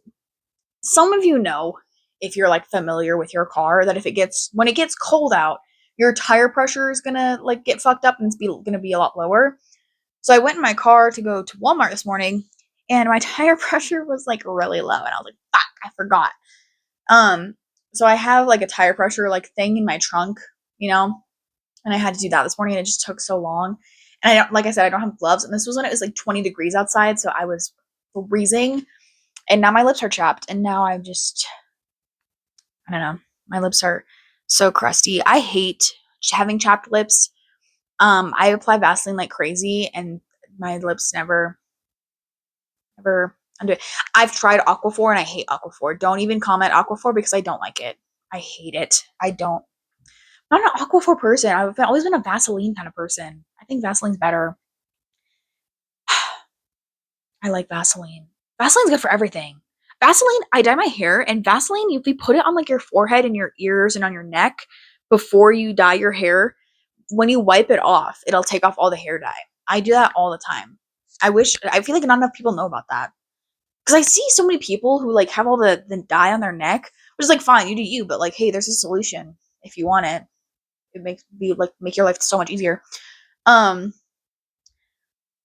some of you know, if you're like familiar with your car, that if it gets when it gets cold out, your tire pressure is gonna like get fucked up and gonna be a lot lower. So I went in my car to go to Walmart this morning, and my tire pressure was like really low, and I was like, "Fuck, I forgot." Um, so I have like a tire pressure like thing in my trunk, you know, and I had to do that this morning, and it just took so long. And I don't, like I said, I don't have gloves, and this was when it was like 20 degrees outside, so I was freezing, and now my lips are chapped, and now I'm just I don't know. My lips are so crusty. I hate having chapped lips. I apply Vaseline like crazy, and my lips never undo it. I've tried Aquaphor, and I hate Aquaphor. Don't even comment Aquaphor because I don't like it. I hate it. I don't. I'm not an Aquaphor person. I've always been a Vaseline kind of person. I think Vaseline's better. I like Vaseline. Vaseline's good for everything. Vaseline, I dye my hair, and Vaseline, if you put it on like your forehead and your ears and on your neck before you dye your hair, when you wipe it off, it'll take off all the hair dye. I do that all the time. I feel like not enough people know about that. Because I see so many people who like have all the dye on their neck, which is like fine, you do you, but like, hey, there's a solution if you want it. It makes you like make your life so much easier. Um,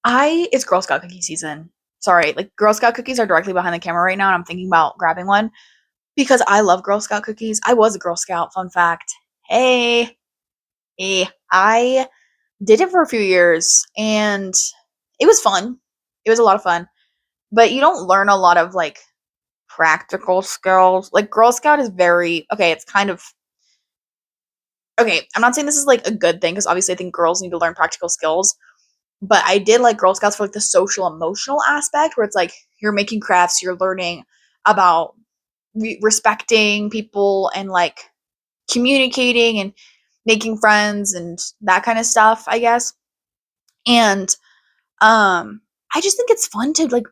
it's Girl Scout cookie season. Sorry, like Girl Scout cookies are directly behind the camera right now, and I'm thinking about grabbing one because I love Girl Scout cookies. I was a Girl Scout, fun fact. Hey, I did it for a few years and it was fun. It was a lot of fun. But you don't learn a lot of like practical skills. Like Girl Scout is very okay, it's kind of okay, I'm not saying this is like a good thing because obviously I think girls need to learn practical skills, but I did like Girl Scouts for like the social emotional aspect where it's like you're making crafts, you're learning about respecting people and like communicating and making friends and that kind of stuff, I guess. And I just think it's fun to like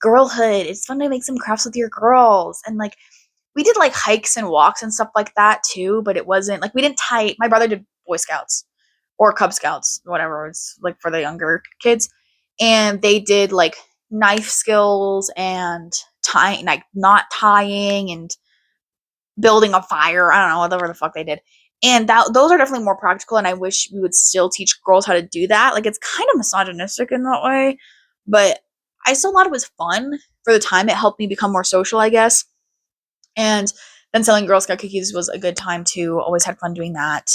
girlhood. It's fun to make some crafts with your girls and like we did like hikes and walks and stuff like that too, but it wasn't like we didn't tie my brother did Boy Scouts or Cub Scouts, whatever it's like for the younger kids. And they did like knife skills and tying like knot tying and building a fire. I don't know, whatever the fuck they did. And that those are definitely more practical and I wish we would still teach girls how to do that. Like it's kind of misogynistic in that way, but I still thought it was fun for the time. It helped me become more social, I guess. And then selling Girl Scout cookies was a good time too. Always had fun doing that.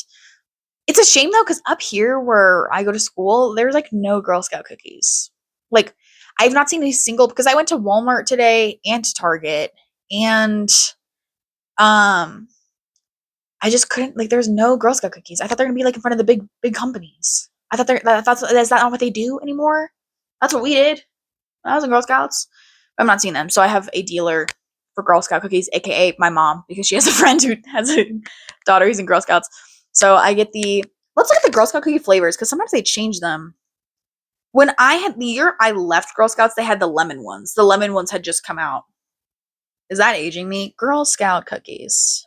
It's a shame though, because up here where I go to school, there's like no Girl Scout cookies. Like I've not seen a single because I went to Walmart today and to Target and um I just couldn't like there's no Girl Scout cookies. I thought they're gonna be like in front of the big companies. I thought that's is that not what they do anymore? That's what we did. When I was in Girl Scouts. I'm not seeing them. So I have a dealer for Girl Scout cookies, aka my mom, because she has a friend who has a daughter who's in Girl Scouts. So I get the let's look at the Girl Scout cookie flavors because sometimes they change them. When I had the year I left Girl Scouts, they had the lemon ones. The lemon ones had just come out. Is that aging me? Girl Scout cookies.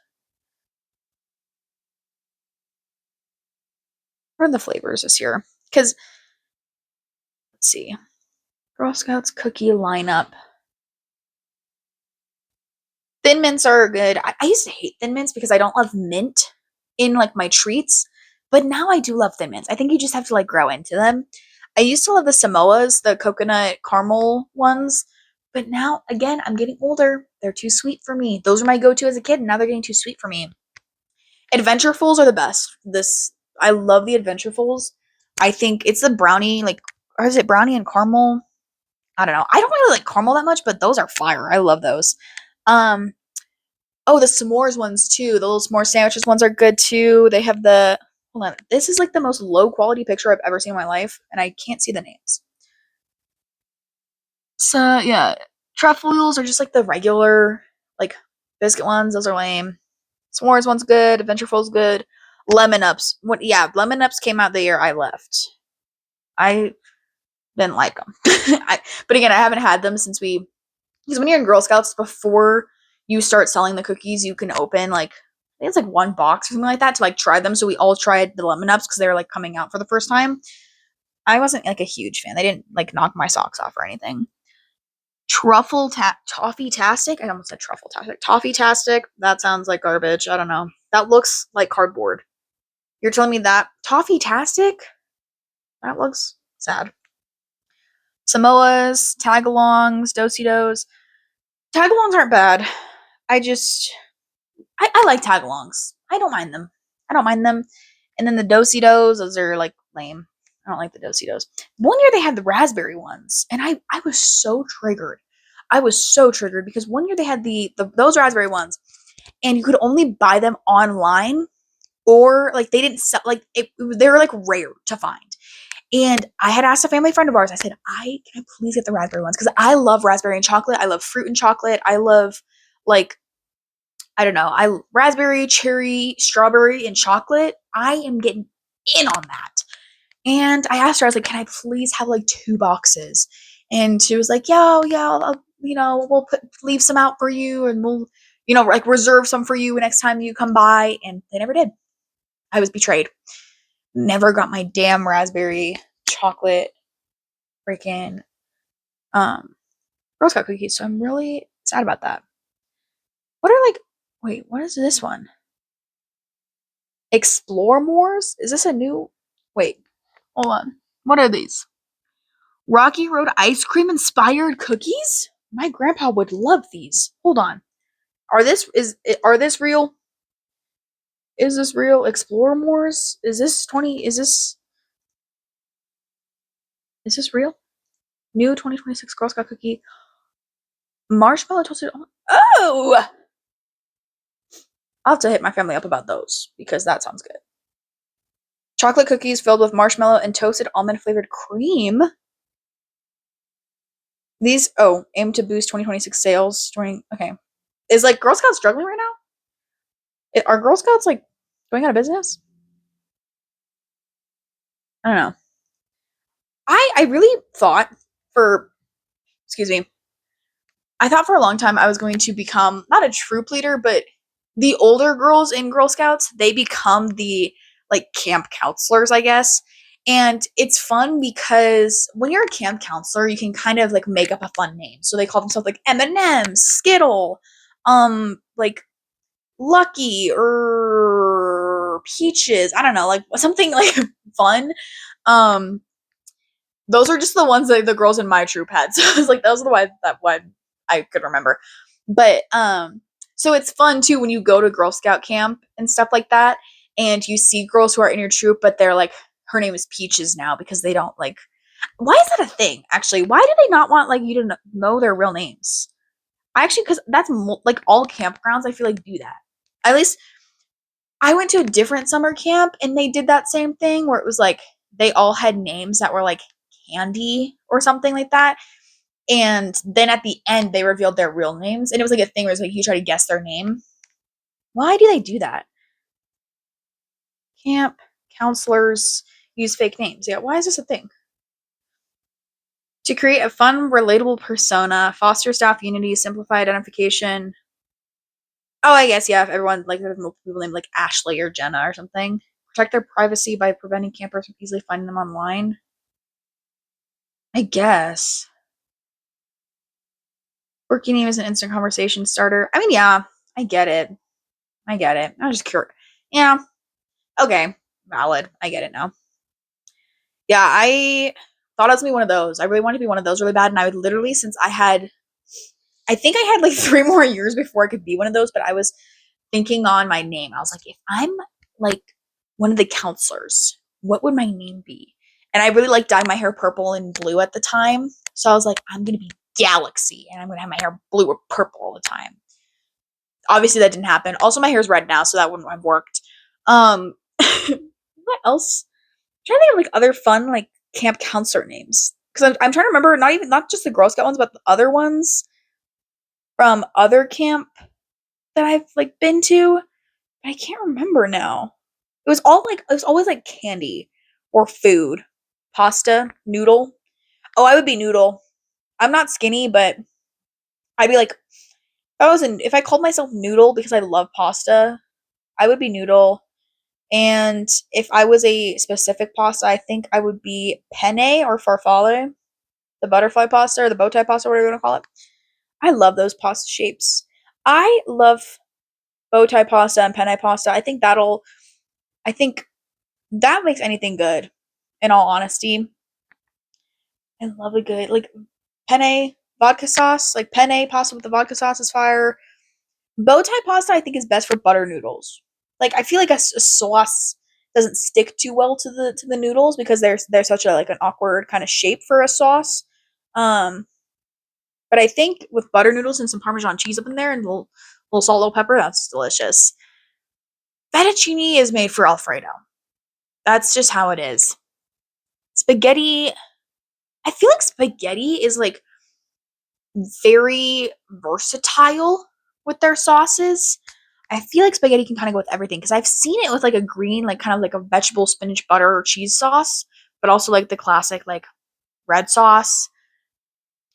What are the flavors this year? Because let's see. Girl Scouts cookie lineup. Thin mints are good. I used to hate thin mints because I don't love mint in like my treats, but now I do love thin mints. I think you just have to like grow into them. I used to love the Samoas, the coconut caramel ones, but now again, I'm getting older. They're too sweet for me. Those were my go-to as a kid, and now they're getting too sweet for me. Adventurefuls are the best. This I love the Adventurefuls. I think it's the brownie, like, or is it brownie and caramel? I don't know. I don't really like caramel that much, but those are fire. I love those. Um, oh, the s'mores ones too. The little s'more sandwiches ones are good too. They have the hold on. This is like the most low quality picture I've ever seen in my life, and I can't see the names. So yeah, truffles are just like the regular like biscuit ones. Those are lame. S'mores one's good. Adventureful's good. Lemon Ups. What? Yeah, Lemon Ups came out the year I left. I didn't like them. But again, I haven't had them since because when you're in Girl Scouts, before you start selling the cookies, you can open like I think it's like one box or something like that to like try them. So we all tried the Lemon Ups because they were like coming out for the first time. I wasn't like a huge fan. They didn't like knock my socks off or anything. Toffee tastic. I almost said truffle tastic. Toffee tastic. That sounds like garbage. I don't know. That looks like cardboard. You're telling me that toffee tastic? That looks sad. Samoas, tagalongs, dositos. Tagalongs aren't bad. I just I like tagalongs. I don't mind them. I don't mind them. And then the dositos, those are like lame. I don't like the dositos. One year they had the raspberry ones, and I was so triggered. I was so triggered because one year they had the those raspberry ones, and you could only buy them online or like they didn't sell they were like rare to find. And I had asked a family friend of ours. I said, can I please get the raspberry ones because I love raspberry and chocolate. I love fruit and chocolate. I love like I don't know. I raspberry, cherry, strawberry, and chocolate. I am getting in on that. And I asked her, I was like, "Can I please have like 2 boxes?" And she was like, "Yeah, yeah, we'll leave some out for you, and we'll, like reserve some for you next time you come by." And they never did. I was betrayed. Never got my damn raspberry chocolate freaking Girl Scout cookies. So I'm really sad about that. What are like? Wait, what is this one? Explore Moors? Is this a new? Wait, hold on. What are these? Rocky Road ice cream inspired cookies? My grandpa would love these. Hold on. Are this real? Is this real? Explore Moors? Is this real? New 2026 Girl Scout cookie. Marshmallow toasted. Oh! I'll have to hit my family up about those because that sounds good. Chocolate cookies filled with marshmallow and toasted almond flavored cream. These aim to boost 2026 sales during okay. Is like Girl Scouts struggling right now? Are Girl Scouts like going out of business? I don't know. I really thought for excuse me. I thought for a long time I was going to become not a troop leader, but the older girls in Girl Scouts, they become the like camp counselors, I guess. And it's fun because when you're a camp counselor, you can kind of like make up a fun name. So they call themselves like M&M, Skittle, like Lucky or Peaches. I don't know, like something like fun. Um, those are just the ones that the girls in my troop had. So I was like, those are the one I could remember. But so it's fun too when you go to Girl Scout camp and stuff like that, and you see girls who are in your troop, but they're like, her name is Peaches now because they don't like. Why is that a thing? Actually, why do they not want like you to know their real names? I actually because that's like all campgrounds. I feel like do that. At least I went to a different summer camp and they did that same thing where it was like they all had names that were like Candy or something like that. And then at the end, they revealed their real names. And it was like a thing where it's like you try to guess their name. Why do they do that? Camp counselors use fake names. Yeah, why is this a thing? To create a fun, relatable persona, foster staff unity, simplify identification. Oh, I guess, yeah, if everyone, like, there's multiple people named, like, Ashley or Jenna or something. Protect their privacy by preventing campers from easily finding them online. I guess. Working name is an instant conversation starter. I mean, yeah, I get it. I get it. I'm just curious. Yeah. Okay. Valid. I get it now. Yeah, I thought I was gonna be one of those. I really wanted to be one of those really bad, and I would literally, since I think I had like 3 more years before I could be one of those, but I was thinking on my name. I was like, if I'm like one of the counselors, what would my name be? And I really like dyed my hair purple and blue at the time. So I was like, I'm gonna be Galaxy and I'm gonna have my hair blue or purple all the time. Obviously that didn't happen. Also my hair's red now, so that wouldn't have worked. What else? I'm trying to think of like other fun like camp counselor names. Because I'm trying to remember not just the Girl Scout ones, but the other ones from other camp that I've like been to. I can't remember now. it was always like candy or food. Pasta, noodle. Oh, I would be noodle. I'm not skinny, but I'd be like if I called myself noodle because I love pasta, I would be noodle. And if I was a specific pasta, I think I would be penne or farfalle, the butterfly pasta or the bow tie pasta, whatever you want to call it. I love those pasta shapes. I love bow tie pasta and penne pasta. I think that makes anything good, in all honesty. I love a good, like, penne vodka sauce, like penne pasta with the vodka sauce is fire. Bow tie pasta, I think, is best for butter noodles. Like, I feel like a sauce doesn't stick too well to the noodles because they're such a like an awkward kind of shape for a sauce. Um, but I think with butter noodles and some Parmesan cheese up in there and little salt, little pepper, that's delicious. Fettuccine is made for Alfredo. That's just how it is. Spaghetti, I feel like spaghetti is like very versatile with their sauces. I feel like spaghetti can kind of go with everything because I've seen it with like a green, like kind of like a vegetable spinach butter or cheese sauce, but also like the classic like red sauce.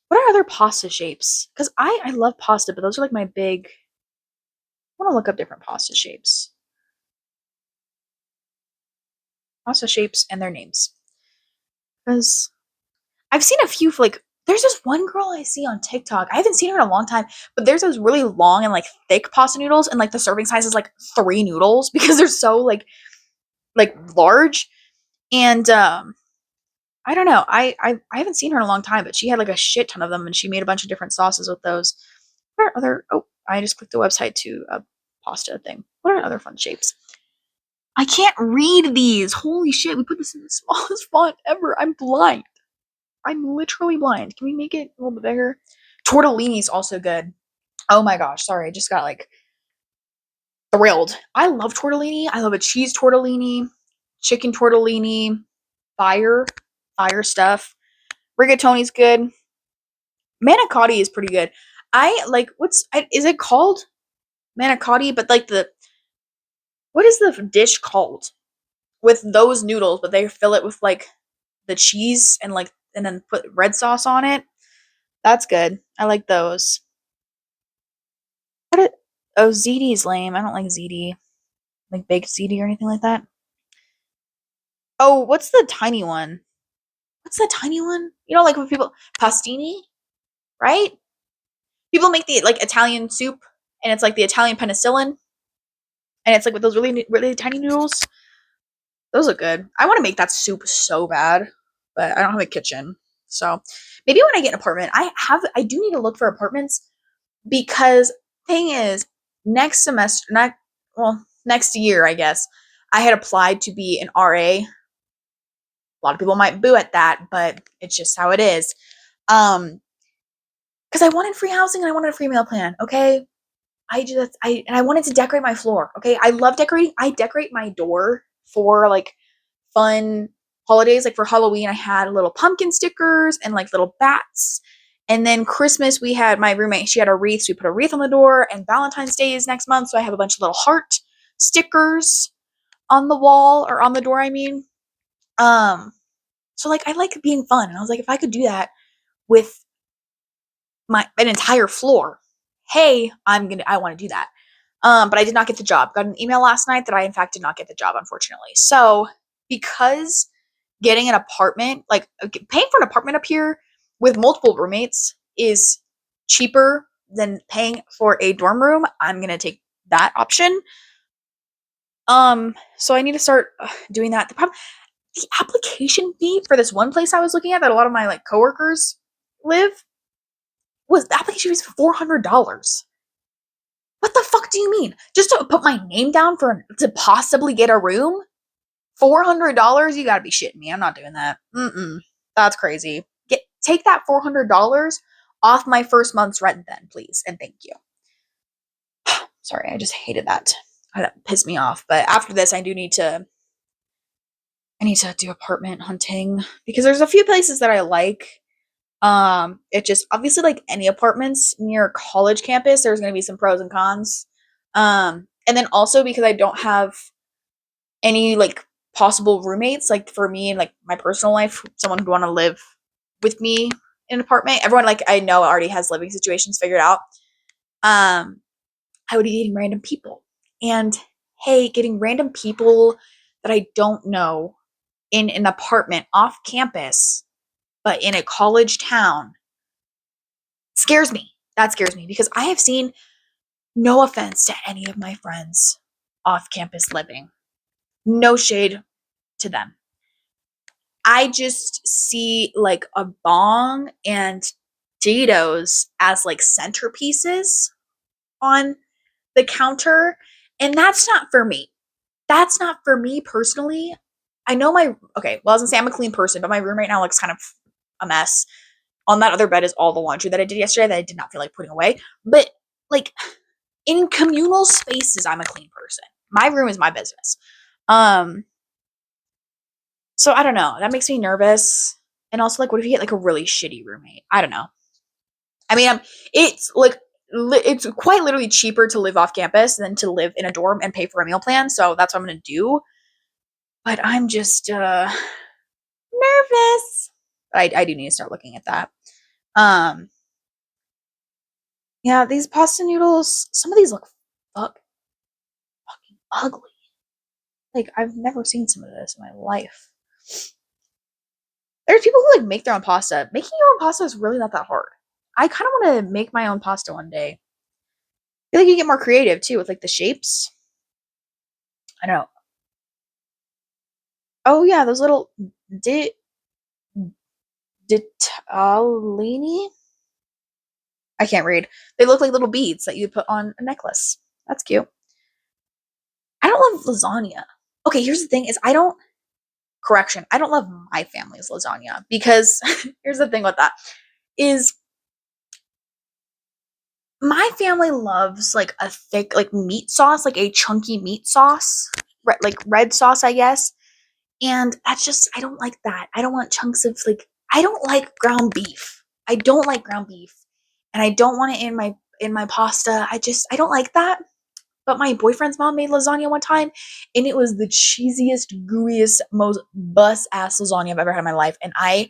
What are other pasta shapes? Because I love pasta, but those are like my big. I want to look up different pasta shapes and their names. Because I've seen a few like there's this one girl I see on TikTok. I haven't seen her in a long time, but there's those really long and like thick pasta noodles, and like the serving size is like 3 noodles because they're so like large. And I don't know. I haven't seen her in a long time, but she had like a shit ton of them, and she made a bunch of different sauces with those. What are other? Oh, I just clicked the website to a pasta thing. What are other fun shapes? I can't read these. Holy shit! We put this in the smallest font ever. I'm blind. I'm literally blind. Can we make it a little bit bigger? Tortellini's also good. Oh my gosh, sorry, I just got like thrilled. I love tortellini. I love a cheese tortellini, chicken tortellini, fire, fire stuff. Rigatoni's good. Manicotti is pretty good. I like is it called manicotti? But like what is the dish called with those noodles? But they fill it with like the cheese and like and then put red sauce on it. That's good. I like those. Oh, ZD's lame. I don't like ZD. Like baked ZD or anything like that. Oh, what's the tiny one? What's the tiny one? You know, like when people pastini, right? People make the like Italian soup, and it's like the Italian penicillin, and it's like with those really tiny noodles. Those look good. I want to make that soup so bad, but I don't have a kitchen. So maybe when I get an apartment, I do need to look for apartments because thing is next semester, not well, next year, I guess, I had applied to be an RA. A lot of people might boo at that, but it's just how it is. Because I wanted free housing and I wanted a free meal plan. Okay, I wanted to decorate my floor. Okay, I love decorating. I decorate my door for like fun holidays. Like for Halloween, I had little pumpkin stickers and like little bats. And then Christmas, we had my roommate. She had a wreath, so we put a wreath on the door. And Valentine's Day is next month, so I have a bunch of little heart stickers on the wall or on the door. I mean, um, so like I like being fun, and I was like, if I could do that with my an entire floor, hey, I want to do that. But I did not get the job. Got an email last night that I in fact did not get the job, unfortunately. So because getting an apartment, like paying for an apartment up here with multiple roommates is cheaper than paying for a dorm room, I'm gonna take that option. So I need to start doing that. The application fee for this one place I was looking at that a lot of my like coworkers live was the application fee was $400. What the fuck do you mean? Just to put my name down for to possibly get a room? $400? You gotta be shitting me. I'm not doing that. That's crazy. Take that $400 off my first month's rent then, please, and thank you. Sorry, I just hated that. That pissed me off. But after this, I need to do apartment hunting because there's a few places that I like. It just obviously like any apartments near a college campus, there's gonna be some pros and cons. And then also because I don't have any like possible roommates, like for me and like my personal life, someone who'd want to live with me in an apartment. Everyone like I know already has living situations figured out. Um, I would be dating random people. And hey, getting random people that I don't know in an apartment off campus, but in a college town scares me. That scares me because I have seen, no offense to any of my friends off campus living, no shade to them. I just see like a bong and Doritos as like centerpieces on the counter. And that's not for me. That's not for me personally. I know okay, well, I was gonna say I'm a clean person, but my room right now looks kind of a mess. On that other bed is all the laundry that I did yesterday that I did not feel like putting away. But like in communal spaces, I'm a clean person. My room is my business. Um, so I don't know. That makes me nervous. And also, like, what if you get like a really shitty roommate? I don't know. I mean, it's like it's quite literally cheaper to live off campus than to live in a dorm and pay for a meal plan. So that's what I'm gonna do. But I'm just nervous. I do need to start looking at that. Um, yeah, these pasta noodles. Some of these look fucking ugly. Like I've never seen some of this in my life. There's people who like make their own pasta. Making your own pasta is really not that hard. I kind of want to make my own pasta one day. I feel like you get more creative too with like the shapes. I don't know. Oh yeah, those little di ditalini. I can't read. They look like little beads that you put on a necklace. That's cute. I don't love lasagna. Okay, here's the thing: is I don't. Correction. I don't love my family's lasagna because here's the thing with that is my family loves like a thick like meat sauce, like a chunky meat sauce, like red sauce, I guess. And that's just I don't like that. I don't want chunks of like I don't like ground beef. I don't like ground beef, and I don't want it in my pasta. I don't like that. But my boyfriend's mom made lasagna one time, and it was the cheesiest, gooeyest, most bus ass lasagna I've ever had in my life. And I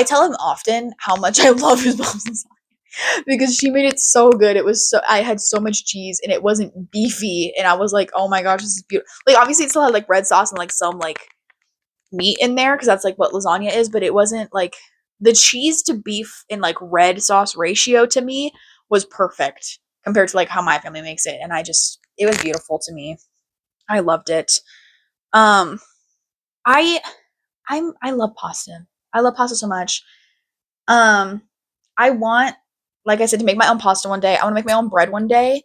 tell him often how much I love his mom's lasagna because she made it so good. It was so I had so much cheese and it wasn't beefy, and I was like, oh my gosh, this is beautiful. Like obviously it still had like red sauce and like some like meat in there because that's like what lasagna is, but it wasn't like the cheese to beef in like red sauce ratio to me was perfect compared to like how my family makes it, and it was beautiful to me. I loved it. Um, I I love pasta. I love pasta so much. Um, I want, like I said, to make my own pasta one day. I want to make my own bread one day.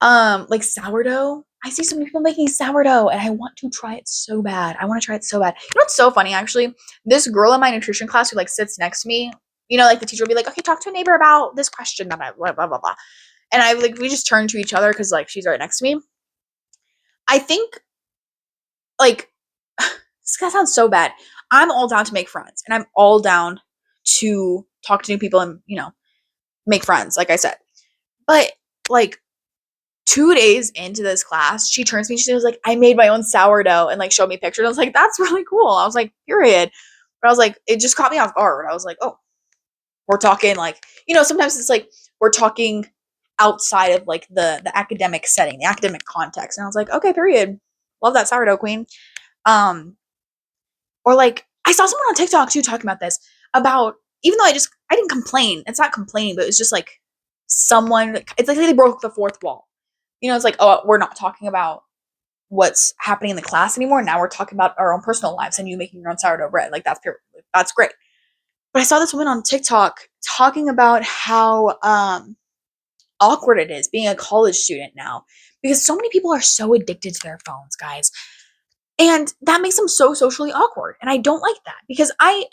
Like sourdough. I see so many people making sourdough and I want to try it so bad. I want to try it so bad. You know what's so funny actually? This girl in my nutrition class who like sits next to me, like the teacher will be like, okay, talk to a neighbor about this question, blah, blah, blah, blah, blah. And I like, we just turn to each other because like she's right next to me. I think like, this guy sounds so bad. I'm all down to make friends and I'm all down to talk to new people and, make friends, like I said. But like, 2 days into this class, she turns to me, she was like, I made my own sourdough and like showed me pictures. I was like, that's really cool. I was like, period. But I was like, it just caught me off guard. I was like, oh, we're talking like, sometimes it's like we're talking outside of like the academic setting, the academic context. And I was like, okay, period. Love that sourdough queen. Um, or like I saw someone on TikTok too talking about this, about even though I didn't complain. It's not complaining, but it's just like someone, it's like they broke the fourth wall. It's like, oh, we're not talking about what's happening in the class anymore. Now we're talking about our own personal lives and you making your own sourdough bread. Like that's great. But I saw this woman on TikTok talking about how awkward it is being a college student now because so many people are so addicted to their phones, guys. And that makes them so socially awkward. And I don't like that because I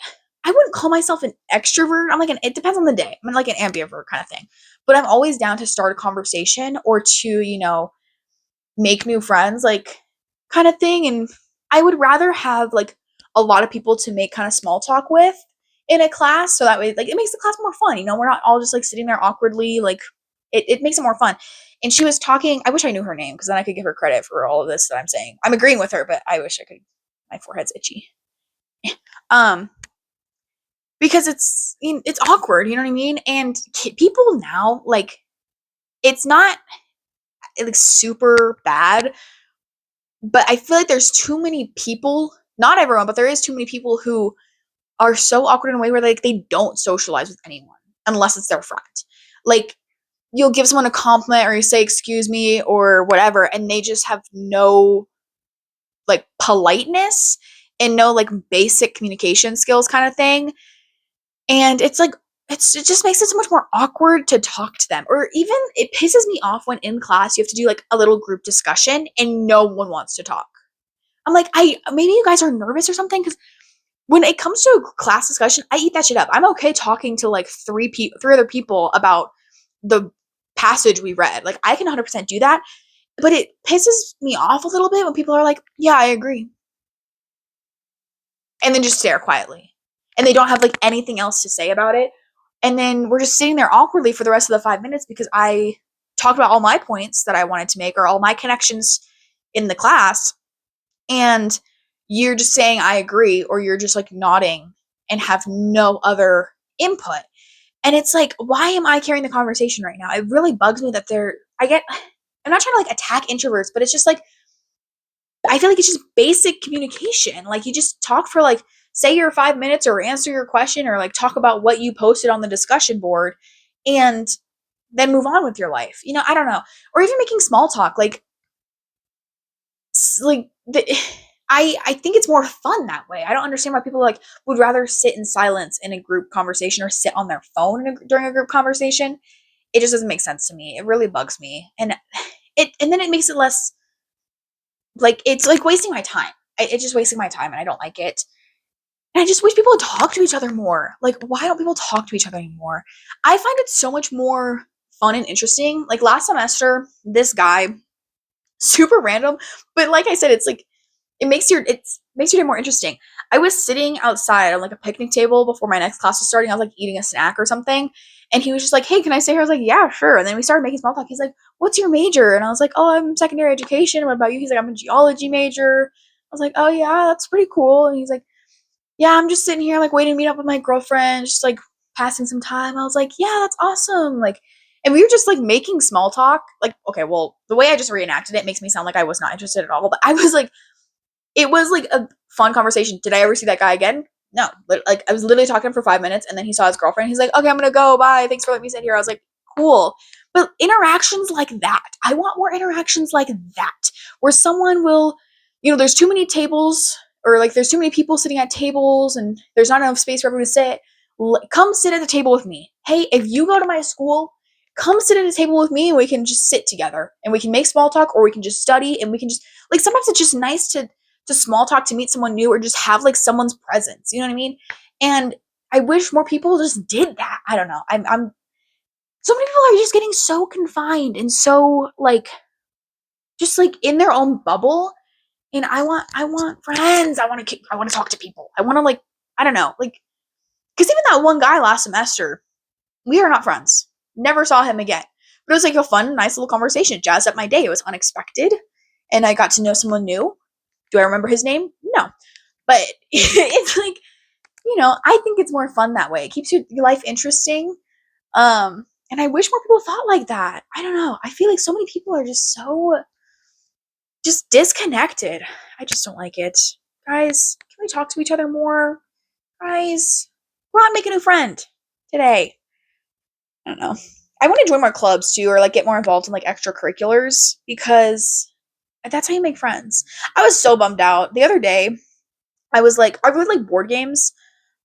wouldn't call myself an extrovert. I'm like it depends on the day. I'm like an ambivert kind of thing. But I'm always down to start a conversation or to, make new friends, like kind of thing. And I would rather have like a lot of people to make kind of small talk with in a class. So that way, like it makes the class more fun. We're not all just like sitting there awkwardly, like It makes it more fun. And she was talking, I wish I knew her name because then I could give her credit for all of this that I'm saying. I'm agreeing with her, but I wish I could. My forehead's itchy. Um, because it's awkward, you know what I mean? And people now, like, it's not like super bad, but I feel like there's too many people, not everyone, but there is too many people who are so awkward in a way where like they don't socialize with anyone unless it's their friend. Like, you'll give someone a compliment or you say excuse me or whatever, and they just have no like politeness and no like basic communication skills kind of thing. And it's like it just makes it so much more awkward to talk to them. Or even it pisses me off when in class you have to do like a little group discussion and no one wants to talk. I'm like, I maybe you guys are nervous or something, because when it comes to a class discussion, I eat that shit up. I'm okay talking to like three other people about the passage we read. Like, I can 100% do that, but it pisses me off a little bit when people are like, "Yeah, I agree," and then just stare quietly, and they don't have like anything else to say about it. And then we're just sitting there awkwardly for the rest of the 5 minutes because I talked about all my points that I wanted to make or all my connections in the class, and you're just saying I agree, or you're just like nodding and have no other input. And it's like, why am I carrying the conversation right now? It really bugs me that I'm not trying to like attack introverts, but it's just like, I feel like it's just basic communication. Like, you just talk for like, say your 5 minutes or answer your question or like talk about what you posted on the discussion board and then move on with your life. I don't know. Or even making small talk. Like the, I think it's more fun that way. I don't understand why people like would rather sit in silence in a group conversation or sit on their phone during a group conversation. It just doesn't make sense to me. It really bugs me, and then it makes it less like it's like wasting my time. It's just wasting my time, and I don't like it. And I just wish people would talk to each other more. Like, why don't people talk to each other anymore? I find it so much more fun and interesting. Like last semester, this guy, super random, but like I said, it's like it makes your day more interesting. I was sitting outside on like a picnic table before my next class was starting. I was like eating a snack or something, and he was just like, "Hey, can I stay here?" I was like, "Yeah, sure." And then we started making small talk. He's like, "What's your major?" And I was like, "Oh, I'm secondary education. What about you?" He's like, "I'm a geology major." I was like, "Oh yeah, that's pretty cool." And he's like, "Yeah, I'm just sitting here like waiting to meet up with my girlfriend, just like passing some time." I was like, "Yeah, that's awesome." Like, and we were just like making small talk. Like, okay, well, the way I just reenacted it makes me sound like I was not interested at all, but I was like, it was like a fun conversation. Did I ever see that guy again? No. Like, I was literally talking to him for 5 minutes, and then he saw his girlfriend. He's like, "Okay, I'm gonna go. Bye. Thanks for letting me sit here." I was like, "Cool." But interactions like that, I want more interactions like that, where someone will, there's too many tables, or like there's too many people sitting at tables, and there's not enough space for everyone to sit. Come sit at the table with me. Hey, if you go to my school, come sit at a table with me, and we can just sit together, and we can make small talk, or we can just study, and we can just like sometimes it's just nice to small talk, to meet someone new, or just have like someone's presence. You know what I mean? And I wish more people just did that. I don't know. I'm so many people are just getting so confined and so like just like in their own bubble. And I want friends. I want to talk to people. I want to like I don't know, like, because even that one guy last semester, we are not friends. Never saw him again. But it was like a fun, nice little conversation. It jazzed up my day. It was unexpected, and I got to know someone new. Do I remember his name? No. But it's like, I think it's more fun that way. It keeps your life interesting. And I wish more people thought like that. I don't know. I feel like so many people are just so just disconnected. I just don't like it. Guys, can we talk to each other more? Guys, go out and make a new friend today. I don't know. I want to join more clubs too, or like get more involved in like extracurriculars, because that's how you make friends. I was so bummed out the other day. I really like board games.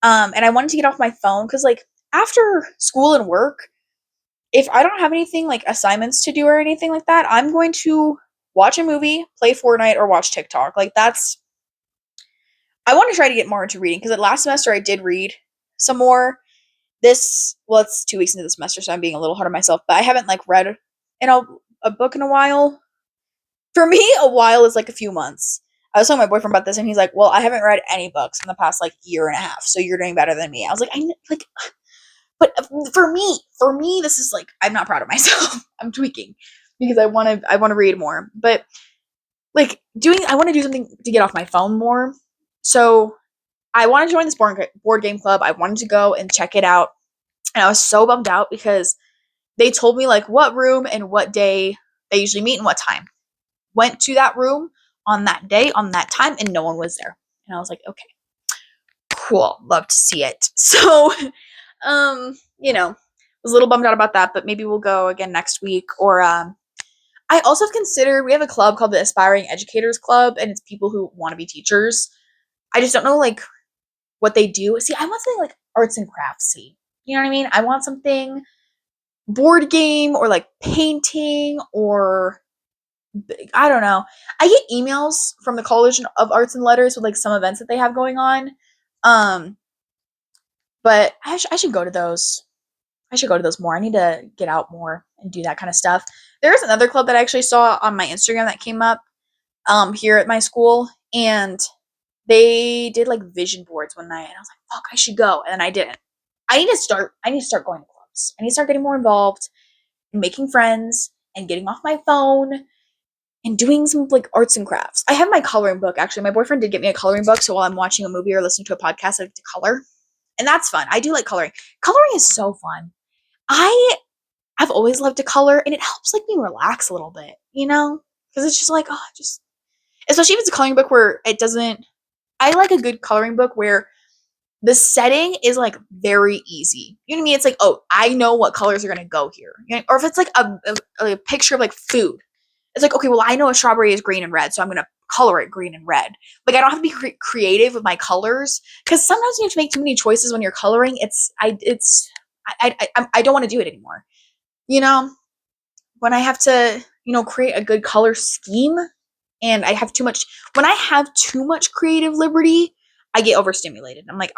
And I wanted to get off my phone because like after school and work, if I don't have anything like assignments to do or anything like that, I'm going to watch a movie, play Fortnite, or watch TikTok. Like, that's I want to try to get more into reading, because last semester I did read some more. It's 2 weeks into the semester, so I'm being a little hard on myself, but I haven't like read in a book in a while. For me, a while is like a few months. I was telling my boyfriend about this, and he's like, "Well, I haven't read any books in the past like year and a half, so you're doing better than me." I was like, like But for me, this is like I'm not proud of myself. I'm tweaking because I want to read more. But like doing I want to do something to get off my phone more. So I want to join this board game club. I wanted to go and check it out. And I was so bummed out because they told me like what room and what day they usually meet and what time. Went to that room on that day, on that time, and no one was there. And I was like, okay, cool. Love to see it. So, was a little bummed out about that, but maybe we'll go again next week. Or I also have considered we have a club called the Aspiring Educators Club, and it's people who want to be teachers. I just don't know like what they do. See, I want something like arts and craftsy. You know what I mean? I want something board game or like painting or I don't know. I get emails from the College of Arts and Letters with like some events that they have going on. Um, but I should go to those. I should go to those more. I need to get out more and do that kind of stuff. There is another club that I actually saw on my Instagram that came up here at my school, and they did like vision boards one night, and I was like, "Fuck, I should go," and then I didn't. I need to start going to clubs. I need to start getting more involved and making friends and getting off my phone and doing some like arts and crafts. I have my coloring book actually. My boyfriend did get me a coloring book, so while I'm watching a movie or listening to a podcast, I like to color, and that's fun. I do like coloring. Coloring is so fun. I I've always loved to color, and it helps like me relax a little bit, because it's just like just especially if it's a coloring book where it doesn't. I like a good coloring book where the setting is like very easy. You know what I mean? It's like, oh, I know what colors are gonna go here. Or if it's like a picture of like food, it's like, okay, well, I know a strawberry is green and red, so I'm gonna color it green and red. Like, I don't have to be creative with my colors because sometimes you have to make too many choices when you're coloring. I don't want to do it anymore. You know, when I have to, create a good color scheme, and I have too much. When I have too much creative liberty, I get overstimulated. I'm like,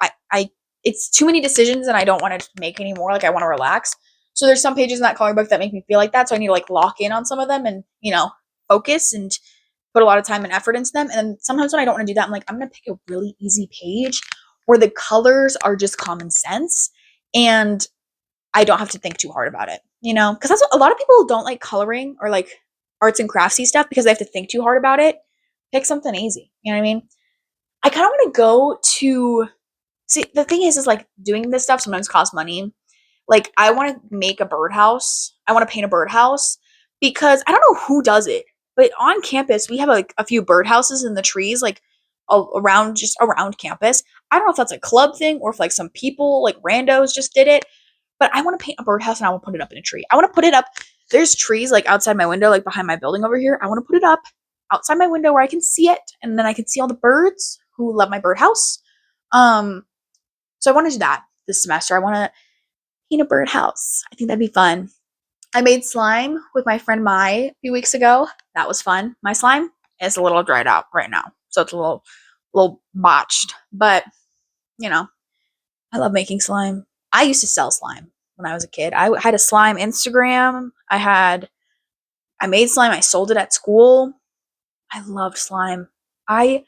it's too many decisions, and I don't want to make anymore. Like, I want to relax. So there's some pages in that coloring book that make me feel like that. So I need to like lock in on some of them and focus and put a lot of time and effort into them. And sometimes when I don't want to do that, I'm like, I'm gonna pick a really easy page where the colors are just common sense and I don't have to think too hard about it. Because that's what a lot of people don't like coloring or like arts and craftsy stuff because they have to think too hard about it. Pick something easy. You know what I mean? I kind of want to go to see the thing is like doing this stuff sometimes costs money. Like I want to make a birdhouse. I want to paint a birdhouse because I don't know who does it, but on campus we have like a few birdhouses in the trees, like around campus. I don't know if that's a club thing or if like some people like randos just did it, but I want to paint a birdhouse and I want to put it up in a tree. I want to put it up. There's trees like outside my window, like behind my building over here. I want to put it up outside my window where I can see it, and then I can see all the birds who love my birdhouse. Um, so I want to do that this semester. I want to paint a birdhouse. I think that'd be fun. I made slime with my friend Mai a few weeks ago. That was fun. My slime is a little dried out right now, so it's a little botched. But you know, I love making slime. I used to sell slime when I was a kid. I had a slime Instagram. I made slime. I sold it at school. I loved slime. I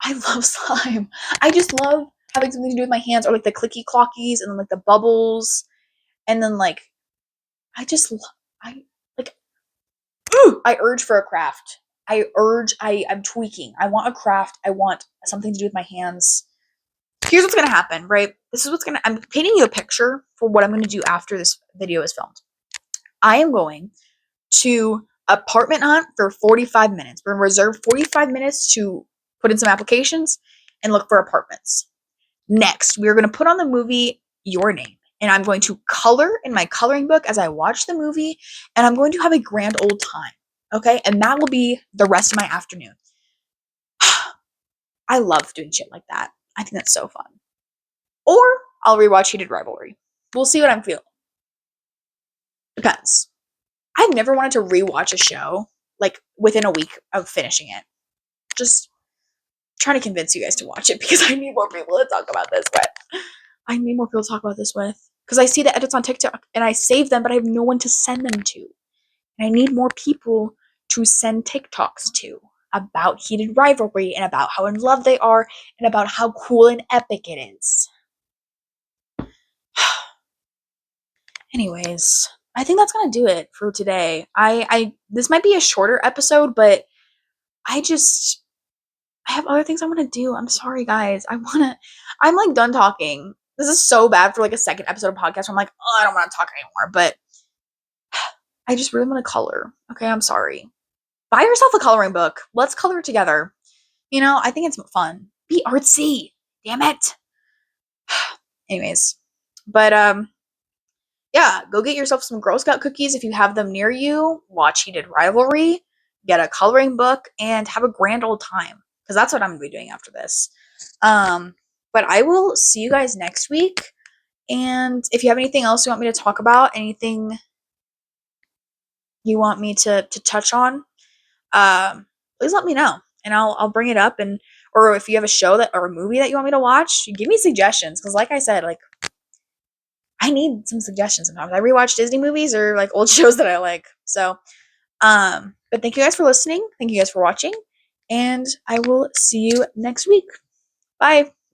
love slime. I just love having something to do with my hands or like the clicky clockies and then like the bubbles and then like I just I like I urge for a craft. I'm tweaking. I want a craft. I want something to do with my hands. Here's what's gonna happen, right? I'm painting you a picture for what I'm gonna do after this video is filmed. I am going to apartment hunt for 45 minutes. We're gonna reserve 45 minutes to put in some applications and look for apartments. Next, we're gonna put on the movie Your Name. And I'm going to color in my coloring book as I watch the movie, and I'm going to have a grand old time. Okay? And that will be the rest of my afternoon. I love doing shit like that. I think that's so fun. Or I'll rewatch Heated Rivalry. We'll see what I'm feeling. Depends. I've never wanted to rewatch a show like within a week of finishing it. Just trying to convince you guys to watch it because I need more people to talk about this with. I need more people to talk about this with. Because I see the edits on TikTok and I save them, but I have no one to send them to. And I need more people to send TikToks to about Heated Rivalry and about how in love they are and about how cool and epic it is. Anyways, I think that's gonna do it for today. I this might be a shorter episode, but I just I have other things I want to do. I'm sorry, guys. I'm like done talking. This is so bad for like a second episode of podcast where I'm like, oh, I don't want to talk anymore. But I just really want to color. Okay, I'm sorry. Buy yourself a coloring book. Let's color together. I think it's fun. Be artsy. Damn it. Anyways, but yeah, go get yourself some Girl Scout cookies if you have them near you. Watch Heated Rivalry. Get a coloring book and have a grand old time because that's what I'm gonna be doing after this. But I will see you guys next week. And if you have anything else you want me to talk about, anything you want me to touch on, please let me know, and I'll bring it up. And or if you have a show that or a movie that you want me to watch, give me suggestions. Because like I said, like I need some suggestions sometimes. I rewatch Disney movies or like old shows that I like. So, but thank you guys for listening. Thank you guys for watching, and I will see you next week. Bye.